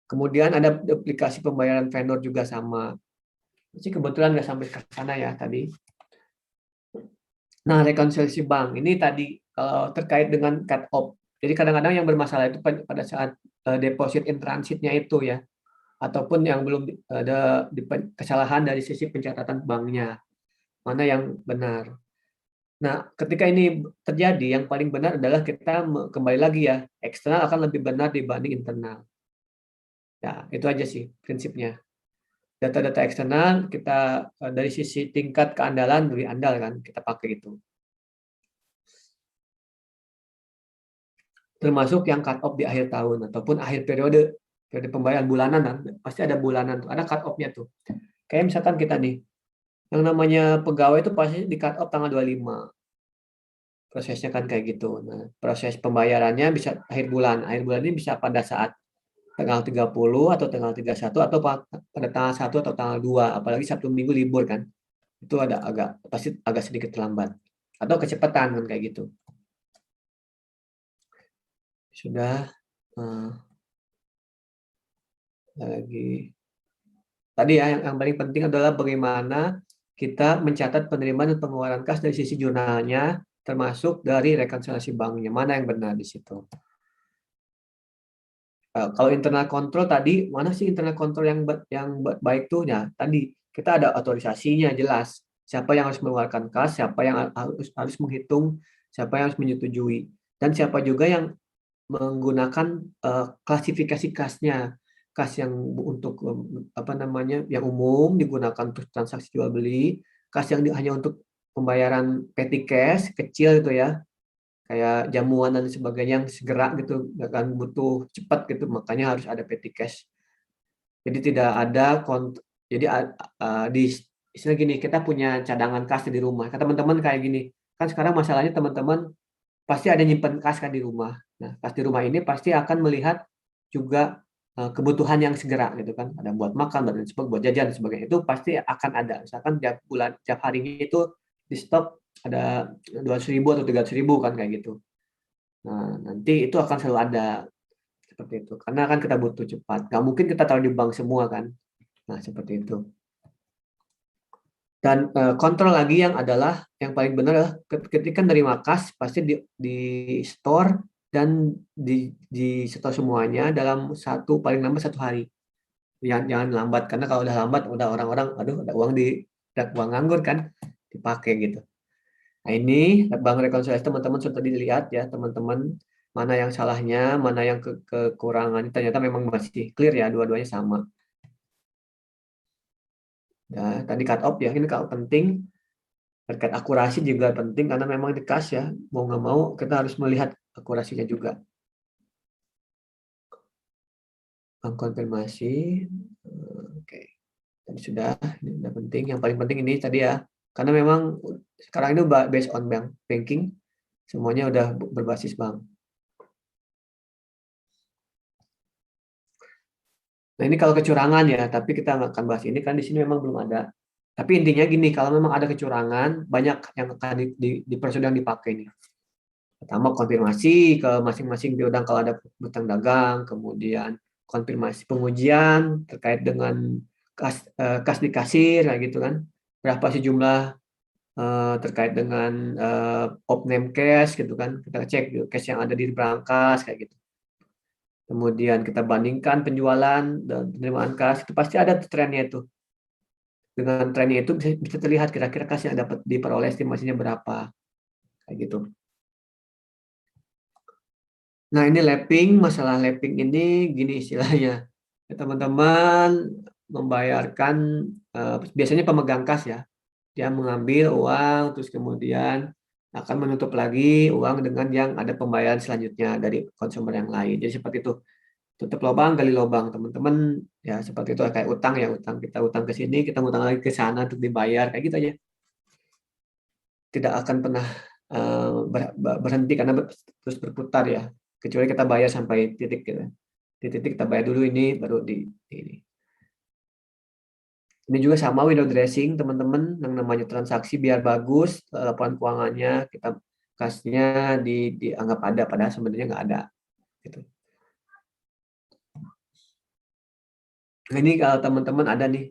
Kemudian ada duplikasi pembayaran vendor juga sama. Jadi kebetulan nggak sampai ke sana ya tadi. Nah, rekonsiliasi bank ini tadi kalau terkait dengan cut off. Jadi kadang-kadang yang bermasalah itu pada saat deposit in transitnya itu ya, ataupun yang belum ada kesalahan dari sisi pencatatan banknya. Mana yang benar. Nah, ketika ini terjadi, yang paling benar adalah kita kembali lagi ya, eksternal akan lebih benar dibanding internal. Ya, itu aja sih prinsipnya. Data-data eksternal kita dari sisi tingkat keandalan lebih andal kan, kita pakai itu. Termasuk yang cut off di akhir tahun ataupun akhir periode pembayaran bulanan kan, pasti ada bulanan tuh, ada cut off-nya tuh. Kayak misalkan kita nih, yang namanya pegawai itu pasti di cut off tanggal 25. Prosesnya kan kayak gitu. Nah, proses pembayarannya bisa akhir bulan. Akhir bulan ini bisa pada saat tanggal 30 atau tanggal 31 atau pada tanggal 1 atau tanggal 2, apalagi Sabtu Minggu libur kan. Itu pasti agak sedikit terlambat. Atau kecepatan kan kayak gitu. Sudah lagi. Tadi ya yang paling penting adalah bagaimana kita mencatat penerimaan dan pengeluaran kas dari sisi jurnalnya, termasuk dari rekonsiliasi banknya. Mana yang benar di situ. Kalau internal control tadi, mana sih internal control yang baik tuh? Ya, tadi kita ada otorisasinya jelas. Siapa yang harus mengeluarkan kas, siapa yang harus menghitung, siapa yang harus menyetujui, dan siapa juga yang menggunakan klasifikasi kasnya. Kas yang untuk yang umum digunakan untuk transaksi jual beli, kas yang hanya untuk pembayaran petty cash kecil itu ya, kayak jamuan dan sebagainya yang segera gitu, nggak kan butuh cepat gitu, makanya harus ada petty cash. Jadi tidak ada jadi di istilah gini, kita punya cadangan kas di rumah. Kan teman-teman kayak gini. Kan sekarang masalahnya teman-teman pasti ada nyimpen kas kan di rumah. Nah, kas di rumah ini pasti akan melihat juga kebutuhan yang segera gitu kan. Ada buat makan, buat jajan dan sebagainya. Itu pasti akan ada. Misalkan tiap harinya itu di stok ada 200.000 atau 300.000 kan kayak gitu. Nah, nanti itu akan selalu ada seperti itu. Karena kan kita butuh cepat. Nggak mungkin kita taruh di bank semua kan. Nah, seperti itu. Dan kontrol lagi yang yang paling benar adalah ketika nerima kas pasti di store dan di store semuanya dalam paling lambat 1 hari. Jangan lambat, karena kalau udah lambat udah orang-orang aduh ada uang nganggur kan dipakai gitu. Nah, ini bank rekonsiliasi teman-teman sudah dilihat ya teman-teman, mana yang salahnya, mana yang kekurangan, ternyata memang masih clear ya, dua-duanya sama. Ya, tadi cut off ya, ini kalau penting terkait akurasi juga penting karena memang di kas ya, mau nggak mau kita harus melihat akurasinya juga. Bank konfirmasi, oke. Tadi sudah, ini sudah penting. Yang paling penting ini tadi ya, karena memang sekarang ini based on banking, semuanya udah berbasis bank. Nah, ini kalau kecurangan ya, tapi kita nggak akan bahas ini kan di sini memang belum ada. Tapi intinya gini, kalau memang ada kecurangan, banyak yang akan di prosedur yang dipakai nih. Pertama, konfirmasi ke masing-masing piutang kalau ada hutang dagang, kemudian konfirmasi pengujian terkait dengan kas di kasir, kayak gitu kan. Berapa sih jumlah terkait dengan off-name cash gitu kan. Kita cek cash yang ada di brankas, kayak gitu. Kemudian kita bandingkan penjualan dan penerimaan kas, itu pasti ada trennya itu. Dengan trennya itu bisa terlihat kira-kira kas yang dapat diperoleh estimasinya berapa. Kayak gitu. Nah, ini masalah lapping ini gini istilahnya. Teman-teman membayarkan, biasanya pemegang kas ya, dia mengambil uang, terus kemudian akan menutup lagi uang dengan yang ada pembayaran selanjutnya dari konsumer yang lain. Jadi seperti itu. Tutup lubang, gali lubang. Teman-teman ya seperti itu kayak utang ya, kita utang ke sini, kita utang lagi ke sana untuk dibayar, kayak gitu aja. Tidak akan pernah berhenti karena terus berputar ya. Kecuali kita bayar sampai titik gitu. Di titik kita bayar dulu ini baru di ini. Ini juga sama window dressing teman-teman, yang namanya transaksi biar bagus laporan keuangannya, kita kasnya dianggap ada padahal sebenarnya nggak ada gitu. Nah, ini kalau teman-teman ada nih,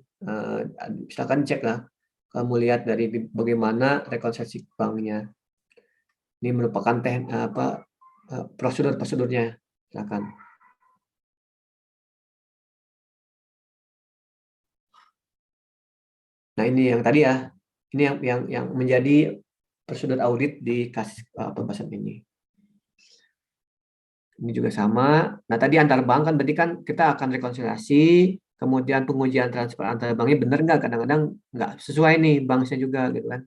misalkan cek lah, kamu lihat dari bagaimana rekonsiliasi banknya. Ini merupakan prosedur-prosedurnya, silakan. Nah, ini yang tadi ya, ini yang menjadi prosedur audit di kasus pembahasan ini. Ini juga sama. Nah, tadi antar bank kan berarti kan kita akan rekonsiliasi, kemudian pengujian transfer antar banknya benar nggak? Kadang-kadang nggak sesuai nih banknya juga gitu kan.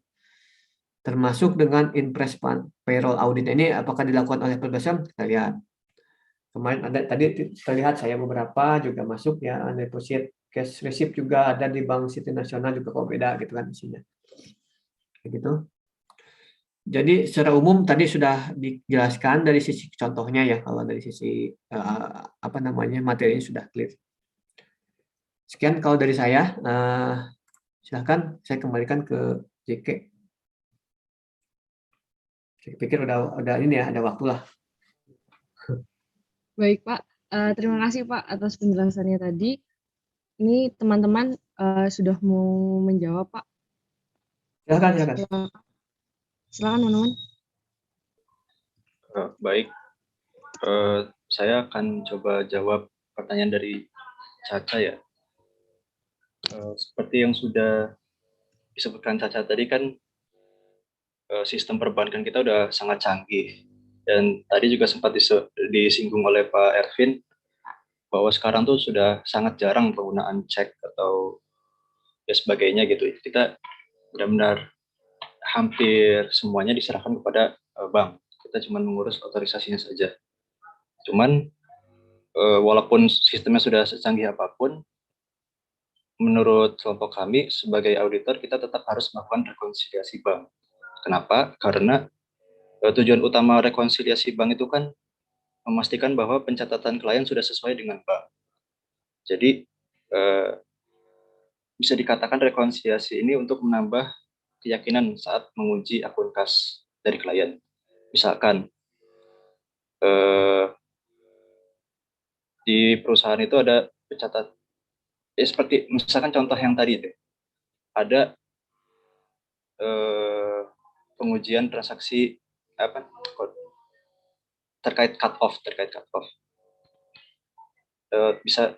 Termasuk dengan impress payroll audit ini apakah dilakukan oleh Perbasam? Kita lihat. Kemarin ada tadi terlihat saya beberapa juga masuk ya, deposit cash receipt juga ada di Bank City Nasional juga kok beda gitu kan isinya. Kayak gitu. Jadi secara umum tadi sudah dijelaskan dari sisi contohnya ya, kalau dari sisi materinya sudah clear. Sekian kalau dari saya. Silakan saya kembalikan ke JK. Saya pikir udah ini ya, ada waktu lah. Baik Pak, terima kasih Pak atas penjelasannya tadi. Ini teman-teman sudah mau menjawab Pak. Silakan. Silakan teman-teman. Baik, saya akan coba jawab pertanyaan dari Caca ya. Seperti yang sudah disebutkan Caca tadi kan, sistem perbankan kita udah sangat canggih. Dan tadi juga sempat disinggung oleh Pak Ervin, bahwa sekarang tuh sudah sangat jarang penggunaan cek atau ya sebagainya gitu. Kita benar-benar hampir semuanya diserahkan kepada bank. Kita cuma mengurus otorisasinya saja. Cuman walaupun sistemnya sudah secanggih apapun, menurut kelompok kami sebagai auditor kita tetap harus melakukan rekonsiliasi bank. Kenapa? Karena tujuan utama rekonsiliasi bank itu kan memastikan bahwa pencatatan klien sudah sesuai dengan bank. Jadi bisa dikatakan rekonsiliasi ini untuk menambah keyakinan saat menguji akun kas dari klien. Misalkan di perusahaan itu ada pencatat, seperti misalkan contoh yang tadi itu, ada pengujian transaksi terkait cut off. Bisa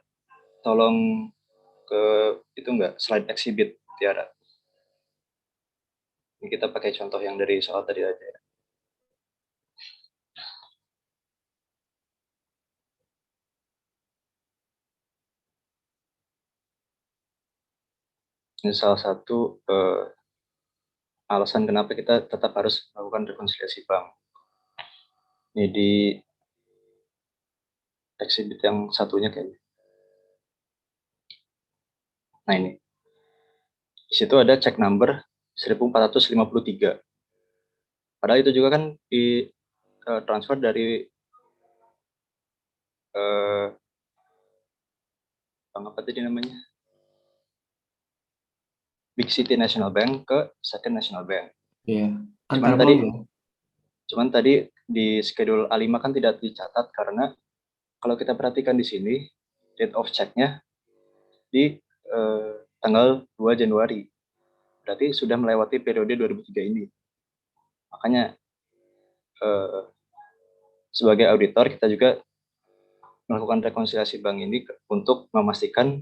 tolong ke itu enggak, slide exhibit Tiara. Ini kita pakai contoh yang dari soal tadi aja ya. Ini salah satu alasan kenapa kita tetap harus melakukan rekonsiliasi bank. Ini di exhibit yang satunya kayaknya. Nah ini. Di situ ada check number 1453. Padahal itu juga kan di transfer dari bank apa tadi namanya? Big City National Bank ke Second National Bank. Iya. Cuman tadi di schedule A5 kan tidak dicatat karena kalau kita perhatikan di sini date of check-nya di tanggal 2 Januari. Berarti sudah melewati periode 2003 ini. Makanya sebagai auditor kita juga melakukan rekonsiliasi bank ini untuk memastikan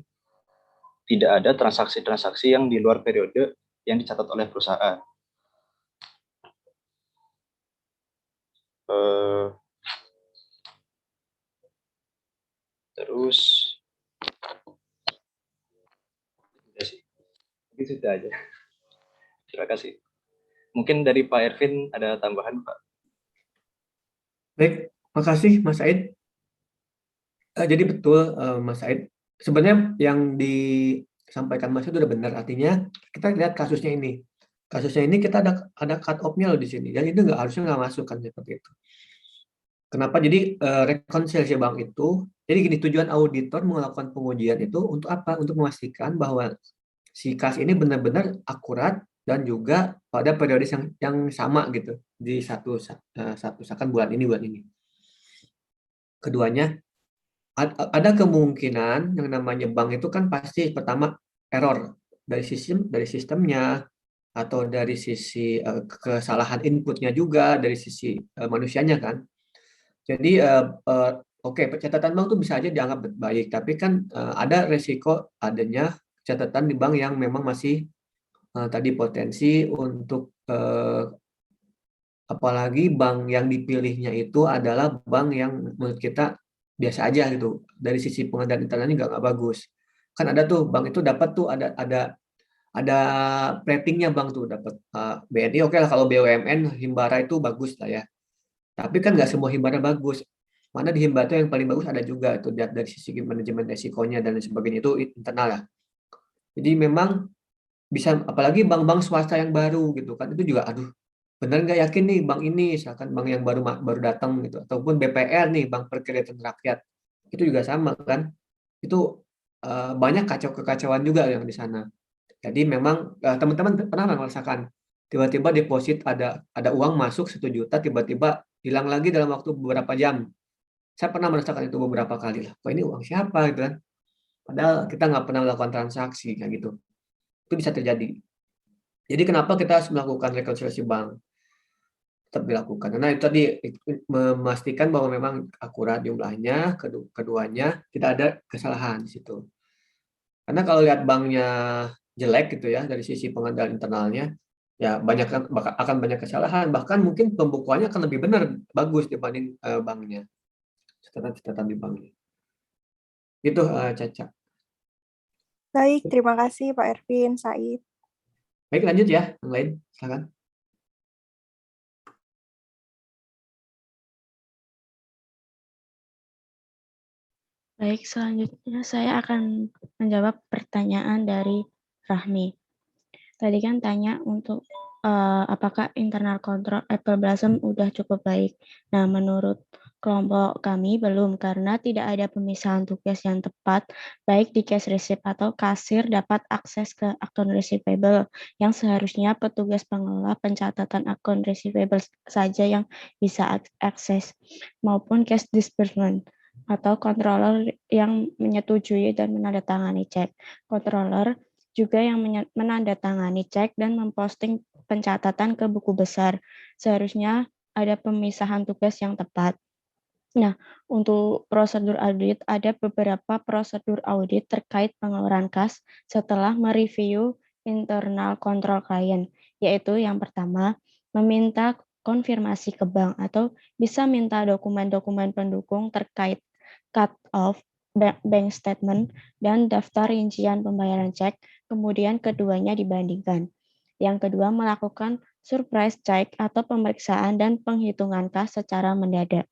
tidak ada transaksi-transaksi yang di luar periode yang dicatat oleh perusahaan. Terus itu aja. Terima kasih. Mungkin dari Pak Ervin ada tambahan, Pak. Baik, makasih Mas Said. Jadi betul Mas Said. Sebenarnya yang disampaikan Mas itu udah benar. Artinya kita lihat kasusnya ini. Kasusnya ini kita ada cut off-nya loh di sini. Dan itu harusnya nggak masuk kan seperti itu. Kenapa? Jadi rekonsiliasi bank itu, jadi gini, tujuan auditor melakukan pengujian itu untuk apa? Untuk memastikan bahwa si kas ini benar-benar akurat dan juga pada periode yang sama gitu di satu misalkan bulan ini. Keduanya, ada kemungkinan yang namanya bank itu kan pasti pertama error dari sistemnya atau dari sisi kesalahan inputnya juga dari sisi manusianya kan. Jadi oke, catatan bank itu bisa aja dianggap baik, tapi kan ada resiko adanya catatan di bank yang memang masih tadi potensi untuk apalagi bank yang dipilihnya itu adalah bank yang menurut kita biasa aja gitu, dari sisi pengadaan internalnya nggak bagus. Kan ada tuh bank itu dapat tuh ada ratingnya bank tuh dapat BNI oke lah, kalau BUMN Himbara itu bagus lah ya. Tapi kan nggak semua Himbara bagus. Mana di Himbara itu yang paling bagus ada juga itu dari sisi manajemen resikonya dan sebagainya itu internal ya. Jadi memang bisa, apalagi bank-bank swasta yang baru gitu kan, itu juga aduh benar nggak yakin nih bank ini, misalkan bank yang baru datang gitu, ataupun BPR nih, Bank Perkreditan Rakyat, itu juga sama kan, itu banyak kekacauan juga yang di sana. Jadi memang teman-teman pernah nggak merasakan tiba-tiba deposit ada uang masuk 1 juta tiba-tiba hilang lagi dalam waktu beberapa jam. Saya pernah merasakan itu beberapa kali lah. Kok ini uang siapa gitu kan? Padahal kita nggak pernah melakukan transaksi kayak gitu. Itu bisa terjadi. Jadi kenapa kita harus melakukan rekonsiliasi bank? Tetap dilakukan. Karena itu tadi memastikan bahwa memang akurat jumlahnya, keduanya tidak ada kesalahan di situ. Karena kalau lihat banknya jelek gitu ya dari sisi pengendalian internalnya, ya akan banyak kesalahan. Bahkan mungkin pembukuannya akan lebih benar, bagus dibanding banknya. Catatan di banknya. Itu Caca. Baik, terima kasih Pak Ervin, Said. Baik, lanjut ya, yang lain, silakan. Baik, selanjutnya saya akan menjawab pertanyaan dari Rahmi. Tadi kan tanya untuk apakah internal control Apple Blossom udah cukup baik. Nah, menurut kelompok kami belum, karena tidak ada pemisahan tugas yang tepat, baik di cash receipt atau kasir dapat akses ke akun receivable, yang seharusnya petugas pengelola pencatatan akun receivable saja yang bisa akses, maupun cash disbursement, atau controller yang menyetujui dan menandatangani cek. Controller juga yang menandatangani cek dan memposting pencatatan ke buku besar. Seharusnya ada pemisahan tugas yang tepat. Nah, untuk prosedur audit, ada beberapa prosedur audit terkait pengeluaran kas setelah mereview internal control klien, yaitu yang pertama, meminta konfirmasi ke bank atau bisa minta dokumen-dokumen pendukung terkait cut off bank statement dan daftar rincian pembayaran cek, kemudian keduanya dibandingkan. Yang kedua, melakukan surprise check atau pemeriksaan dan penghitungan kas secara mendadak.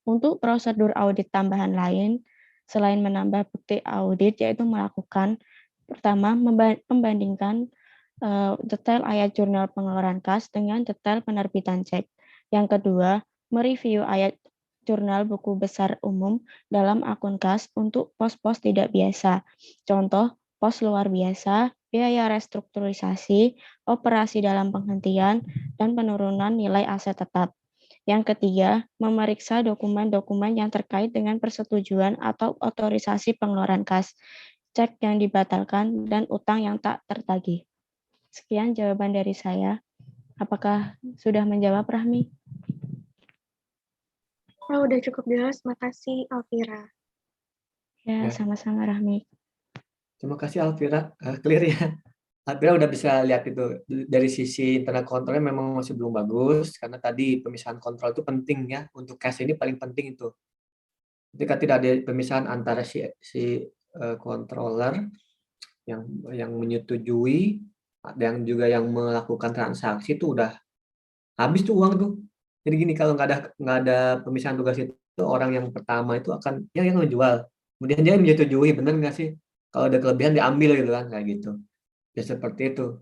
Untuk prosedur audit tambahan lain, selain menambah bukti audit, yaitu melakukan, pertama, membandingkan detail ayat jurnal pengeluaran kas dengan detail penerbitan cek. Yang kedua, mereview ayat jurnal buku besar umum dalam akun kas untuk pos-pos tidak biasa. Contoh, pos luar biasa, biaya restrukturisasi, operasi dalam penghentian, dan penurunan nilai aset tetap. Yang ketiga, memeriksa dokumen-dokumen yang terkait dengan persetujuan atau otorisasi pengeluaran kas, cek yang dibatalkan, dan utang yang tak tertagih. Sekian jawaban dari saya. Apakah sudah menjawab, Rahmi? Oh, udah cukup jelas. Makasih, Alvira. Ya, Ya. sama-sama, Rahmi. Terima kasih Alvira, clear ya. Alvira udah bisa lihat itu dari sisi internal kontrolnya memang masih belum bagus karena tadi pemisahan kontrol itu penting ya, untuk cash ini paling penting itu. Ketika tidak ada pemisahan antara si controller yang menyetujui dan juga yang melakukan transaksi itu udah habis tuh uang tuh. Jadi gini, kalau nggak ada pemisahan tugas itu, orang yang pertama itu akan yang menjual, kemudian dia menyetujui, benar nggak sih? Kalau ada kelebihan diambil gitu kan, kayak gitu. Ya seperti itu.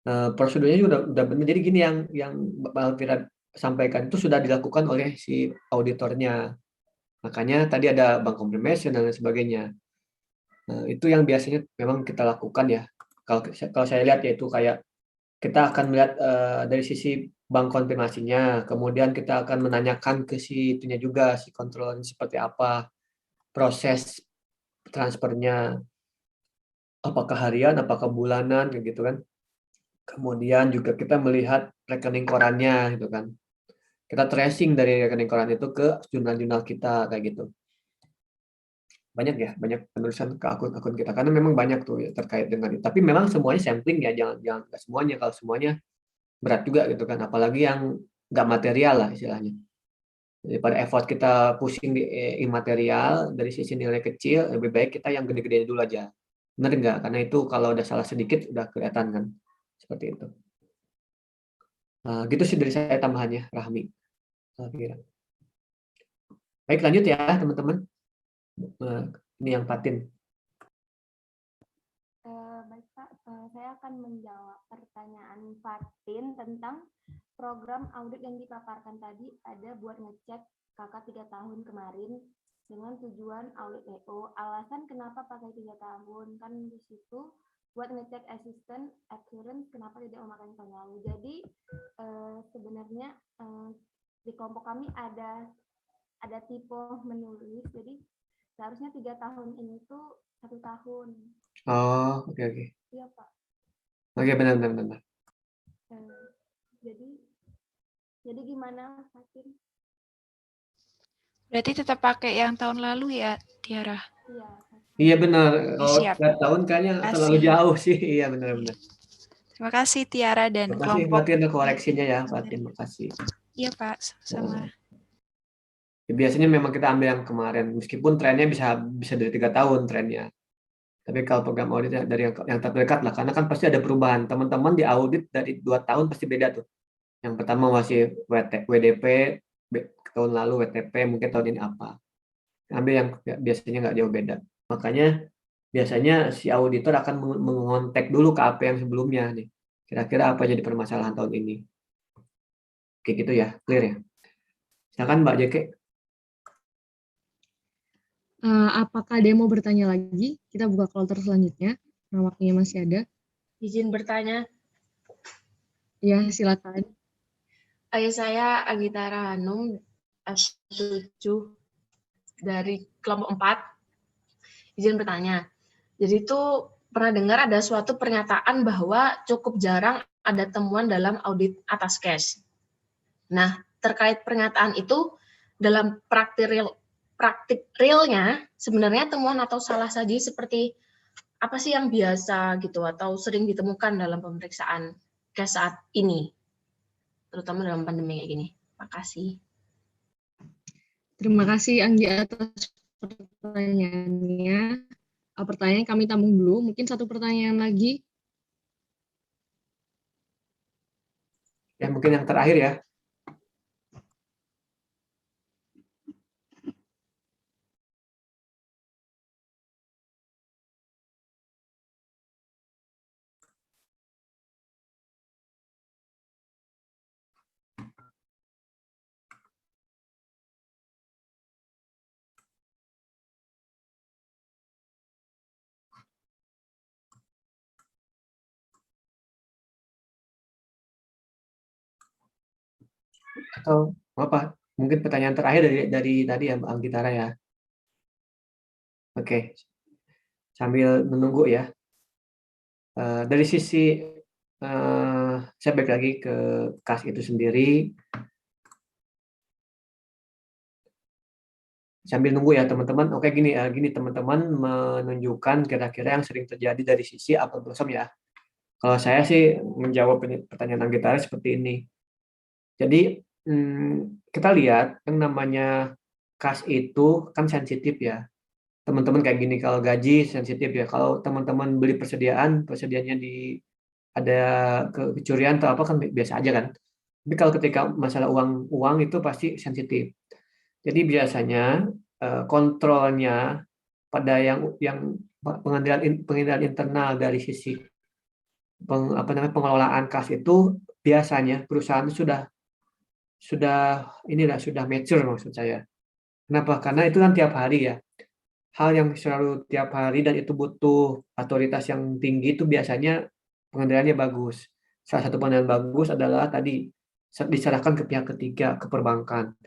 Prosedurnya juga udah benar. Jadi gini, yang Mbak Alvira sampaikan itu sudah dilakukan oleh si auditornya. Makanya tadi ada bank confirmation dan lain sebagainya. Itu yang biasanya memang kita lakukan ya. Kalau saya lihat yaitu kayak kita akan melihat dari sisi bank konfirmasinya, kemudian kita akan menanyakan ke si itunya juga, si controller seperti apa proses transfernya, apakah harian, apakah bulanan, kayak gitu kan. Kemudian juga kita melihat rekening korannya, gitu kan. Kita tracing dari rekening koran itu ke jurnal-jurnal kita, kayak gitu. Banyak ya, banyak penulisan ke akun-akun kita, karena memang banyak tuh ya terkait dengan itu. Tapi memang semuanya sampling ya, jangan nggak semuanya. Kalau semuanya berat juga gitu kan, apalagi yang nggak material lah istilahnya. Daripada effort kita pusing di imaterial dari sisi nilai kecil, lebih baik kita yang gede-gede dulu aja. Benar nggak? Karena itu kalau udah salah sedikit udah kelihatan kan, seperti itu. Gitu sih dari saya tambahannya, Rahmi. Baik, lanjut ya teman-teman. Ini yang Fatin. Baik Pak, saya akan menjawab pertanyaan Fatin tentang program audit yang dipaparkan tadi ada buat ngecek kakak 3 tahun kemarin dengan tujuan audit EO. Alasan kenapa pakai 3 tahun, kan di situ buat ngecek assistant accurate, kenapa tidak memakai tahun lalu. Jadi sebenarnya di kelompok kami ada tipe menulis, jadi seharusnya 3 tahun ini tuh 1 tahun. Oh, oke. Iya Pak. Oke, benar. Jadi gimana, Fatin? Berarti tetap pakai yang tahun lalu ya, Tiara? Iya. Iya benar. Kalau Siap. 3 tahun kayaknya terlalu jauh sih. Iya benar. Terima kasih Tiara dan Terima kasih kelompok. Fatin koreksinya ya, Fatin. Terima kasih. Iya Pak, sama. Biasanya memang kita ambil yang kemarin, meskipun trennya bisa dari 3 tahun trennya. Tapi kalau program auditnya dari yang terdekat lah, karena kan pasti ada perubahan. Teman-teman di audit dari 2 tahun pasti beda tuh. Yang pertama masih WDP, tahun lalu WTP, mungkin tahun ini apa. ambil yang biasanya nggak jauh beda. Makanya biasanya si auditor akan mengontek dulu ke AP yang sebelumnya nih. Kira-kira apa jadi permasalahan tahun ini. Kayak gitu ya, clear ya. Silakan Mbak JK. Apakah ada yang mau bertanya lagi? Kita buka kloter selanjutnya. Nah, waktunya masih ada. Izin bertanya. Ya, silakan. Saya Agitara Hanum, S7 dari kelompok 4. Izin bertanya. Jadi itu pernah dengar ada suatu pernyataan bahwa cukup jarang ada temuan dalam audit atas cash. Nah, terkait pernyataan itu, dalam praktik realnya, sebenarnya temuan atau salah saji seperti apa sih yang biasa gitu atau sering ditemukan dalam pemeriksaan cash saat ini, terutama dalam pandemi kayak gini. Makasih. Terima kasih Anggi atas pertanyaannya. Pertanyaan kami tampung dulu. Mungkin satu pertanyaan lagi. Ya, mungkin yang terakhir ya. Atau apa? Mungkin pertanyaan terakhir dari tadi ya Mbak Anggitara ya. Oke, sambil menunggu ya. Dari sisi saya balik lagi ke kas itu sendiri. Sambil nunggu ya teman-teman. Oke, gini teman-teman menunjukkan kira-kira yang sering terjadi dari sisi apple blossom ya. Kalau saya sih menjawab pertanyaan Anggitara seperti ini. Jadi kita lihat yang namanya kas itu kan sensitif ya. Teman-teman kayak gini, kalau gaji sensitif ya. Kalau teman-teman beli persediaannya ada kecurian atau apa kan biasa aja kan. Tapi kalau ketika masalah uang itu pasti sensitif. Jadi biasanya kontrolnya pada yang pengendalian internal dari sisi pengelolaan kas itu biasanya perusahaan itu sudah mature maksud saya. Kenapa? Karena itu kan tiap hari ya. Hal yang selalu tiap hari dan itu butuh otoritas yang tinggi itu biasanya pengendaliannya bagus. Salah satu pengendalian bagus adalah tadi diserahkan ke pihak ketiga, ke perbankan.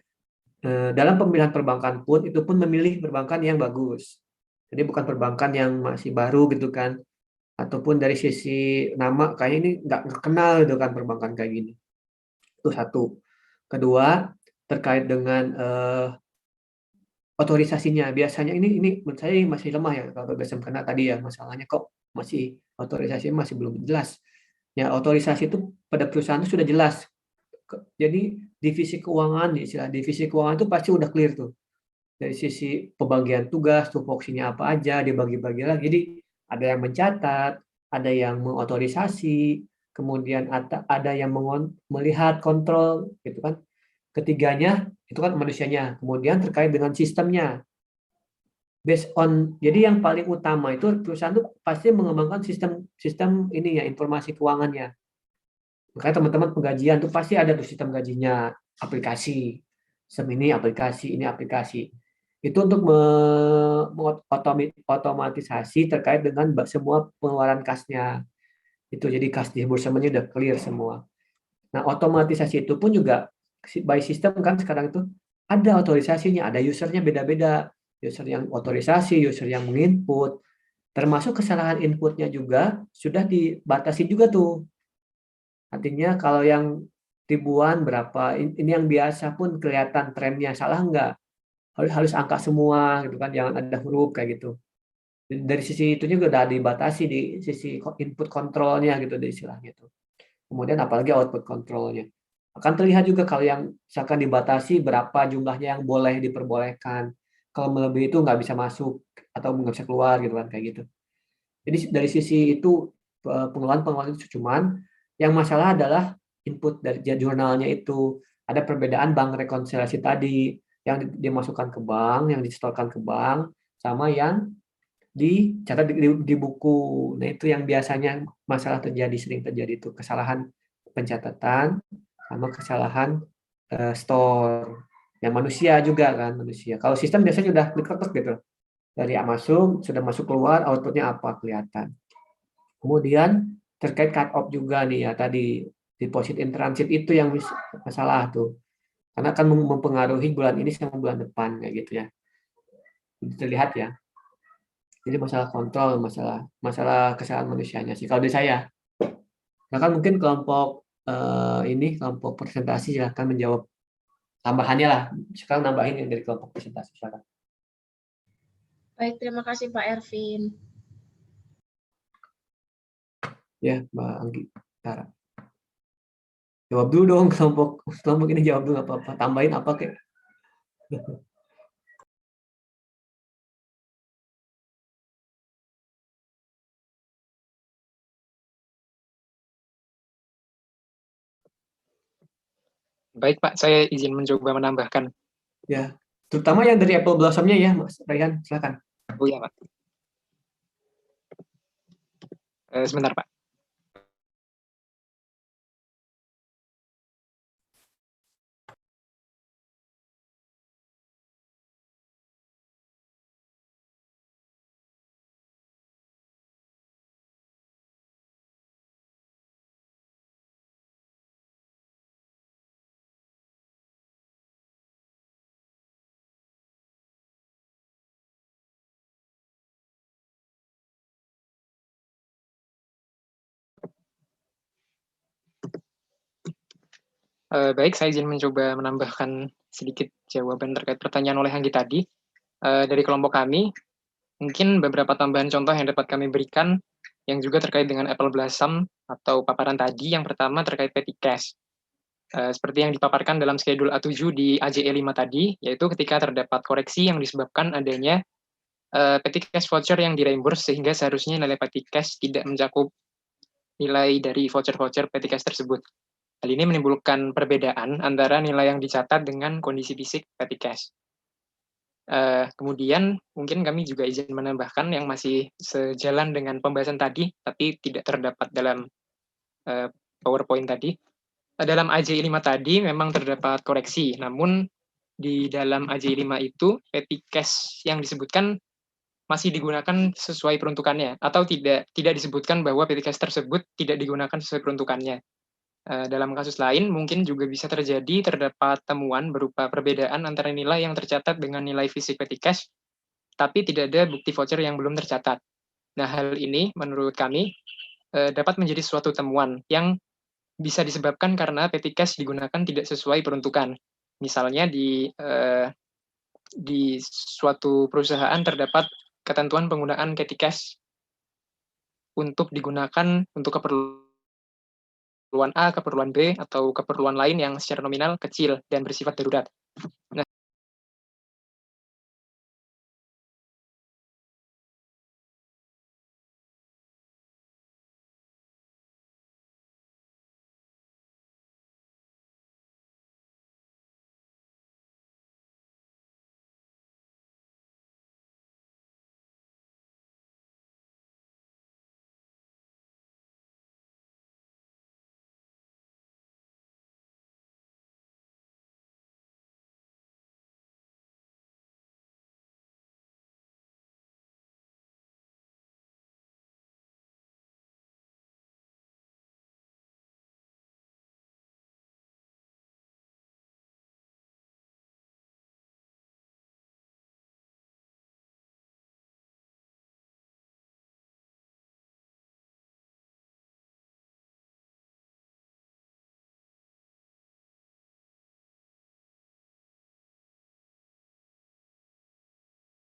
Dalam pemilihan perbankan pun itu pun memilih perbankan yang bagus. Jadi bukan perbankan yang masih baru gitu kan. Ataupun dari sisi nama kayak ini nggak kenal gitu kan perbankan kayak gini. Itu satu. Kedua, terkait dengan otorisasinya. Biasanya ini menurut saya masih lemah ya kalau BSM, karena tadi ya masalahnya kok masih otorisasinya masih belum jelas. Ya, otorisasi itu pada perusahaan itu sudah jelas. Jadi divisi keuangan itu pasti udah clear tuh. Dari sisi pembagian tugas, tupoksinya apa aja, dibagi-bagi lagi. Jadi ada yang mencatat, ada yang mengotorisasi, kemudian ada yang melihat kontrol gitu kan. Ketiganya itu kan manusianya. Kemudian terkait dengan sistemnya. Jadi yang paling utama itu perusahaan itu pasti mengembangkan sistem ini ya, informasi keuangannya. Makanya teman-teman penggajian itu pasti ada tuh sistem gajinya, aplikasi. Sistem ini aplikasi. Itu untuk otomatisasi terkait dengan semua pengeluaran kasnya. Itu jadi kas disbursementnya udah clear semua. Nah, otomatisasi itu pun juga by system kan sekarang itu ada otorisasinya, ada usernya beda-beda. User yang otorisasi, user yang menginput. Termasuk kesalahan inputnya juga sudah dibatasi juga tuh. Artinya kalau yang ribuan berapa, ini yang biasa pun kelihatan trennya, salah enggak? Harus angka semua gitu kan, jangan ada huruf kayak gitu. Dari sisi itu juga udah dibatasi di sisi input kontrolnya gitu di istilahnya itu. Kemudian apalagi output kontrolnya. Akan terlihat juga kalau yang misalkan dibatasi berapa jumlahnya yang boleh diperbolehkan. Kalau melebihi itu nggak bisa masuk atau nggak bisa keluar gitu kan kayak gitu. Jadi dari sisi itu pengeluaran itu cuman yang masalah adalah input dari jurnalnya itu. Ada perbedaan bank rekonsiliasi tadi. yang dimasukkan ke bank, yang disetorkan ke bank, sama yang dicatat di buku. Nah, itu yang biasanya masalah terjadi, sering terjadi itu kesalahan pencatatan sama kesalahan store. Yang manusia juga kan, manusia. Kalau sistem biasanya sudah diketok gitu. Dari masuk, sudah masuk keluar, outputnya apa kelihatan. Kemudian terkait cut off juga nih ya, tadi deposit in transit itu yang masalah tuh. Karena akan mempengaruhi bulan ini sama bulan depan kayak gitu ya. Itu terlihat ya. Jadi masalah kontrol, masalah kesalahan manusianya sih. Kalau dari saya, nah kan mungkin kelompok ini kelompok presentasi silahkan menjawab tambahannya lah. Sekarang nambahin yang dari kelompok presentasi silakan. Baik, terima kasih Pak Ervin. Ya, Mbak Anggi. Tara. Jawab dulu dong kelompok ini, jawab dulu apa-apa. Tambahin apa kayak. Baik Pak, saya izin mencoba menambahkan. Ya, terutama yang dari Apple Blossom-nya ya, Mas Raihan, silakan. Oh ya Pak. Sebentar Pak. Baik, saya izin mencoba menambahkan sedikit jawaban terkait pertanyaan oleh Anggi tadi. Dari kelompok kami, mungkin beberapa tambahan contoh yang dapat kami berikan yang juga terkait dengan Apple Blossom atau paparan tadi. Yang pertama terkait petty cash. Seperti yang dipaparkan dalam schedule A7 di AJE 5 tadi, yaitu ketika terdapat koreksi yang disebabkan adanya petty cash voucher yang di-reimburse, sehingga seharusnya nilai petty cash tidak mencakup nilai dari voucher-voucher petty cash tersebut. Hal ini menimbulkan perbedaan antara nilai yang dicatat dengan kondisi fisik petty cash. Kemudian mungkin kami juga izin menambahkan yang masih sejalan dengan pembahasan tadi, tapi tidak terdapat dalam PowerPoint tadi. Dalam AJ 5 tadi memang terdapat koreksi, namun di dalam AJ 5 itu petty cash yang disebutkan masih digunakan sesuai peruntukannya, atau tidak disebutkan bahwa petty cash tersebut tidak digunakan sesuai peruntukannya. Dalam kasus lain, mungkin juga bisa terjadi terdapat temuan berupa perbedaan antara nilai yang tercatat dengan nilai fisik petty cash, tapi tidak ada bukti voucher yang belum tercatat. Nah, hal ini menurut kami dapat menjadi suatu temuan yang bisa disebabkan karena petty cash digunakan tidak sesuai peruntukan. Misalnya di suatu perusahaan terdapat ketentuan penggunaan petty cash untuk digunakan untuk keperluan A, keperluan B, atau keperluan lain yang secara nominal kecil dan bersifat darurat.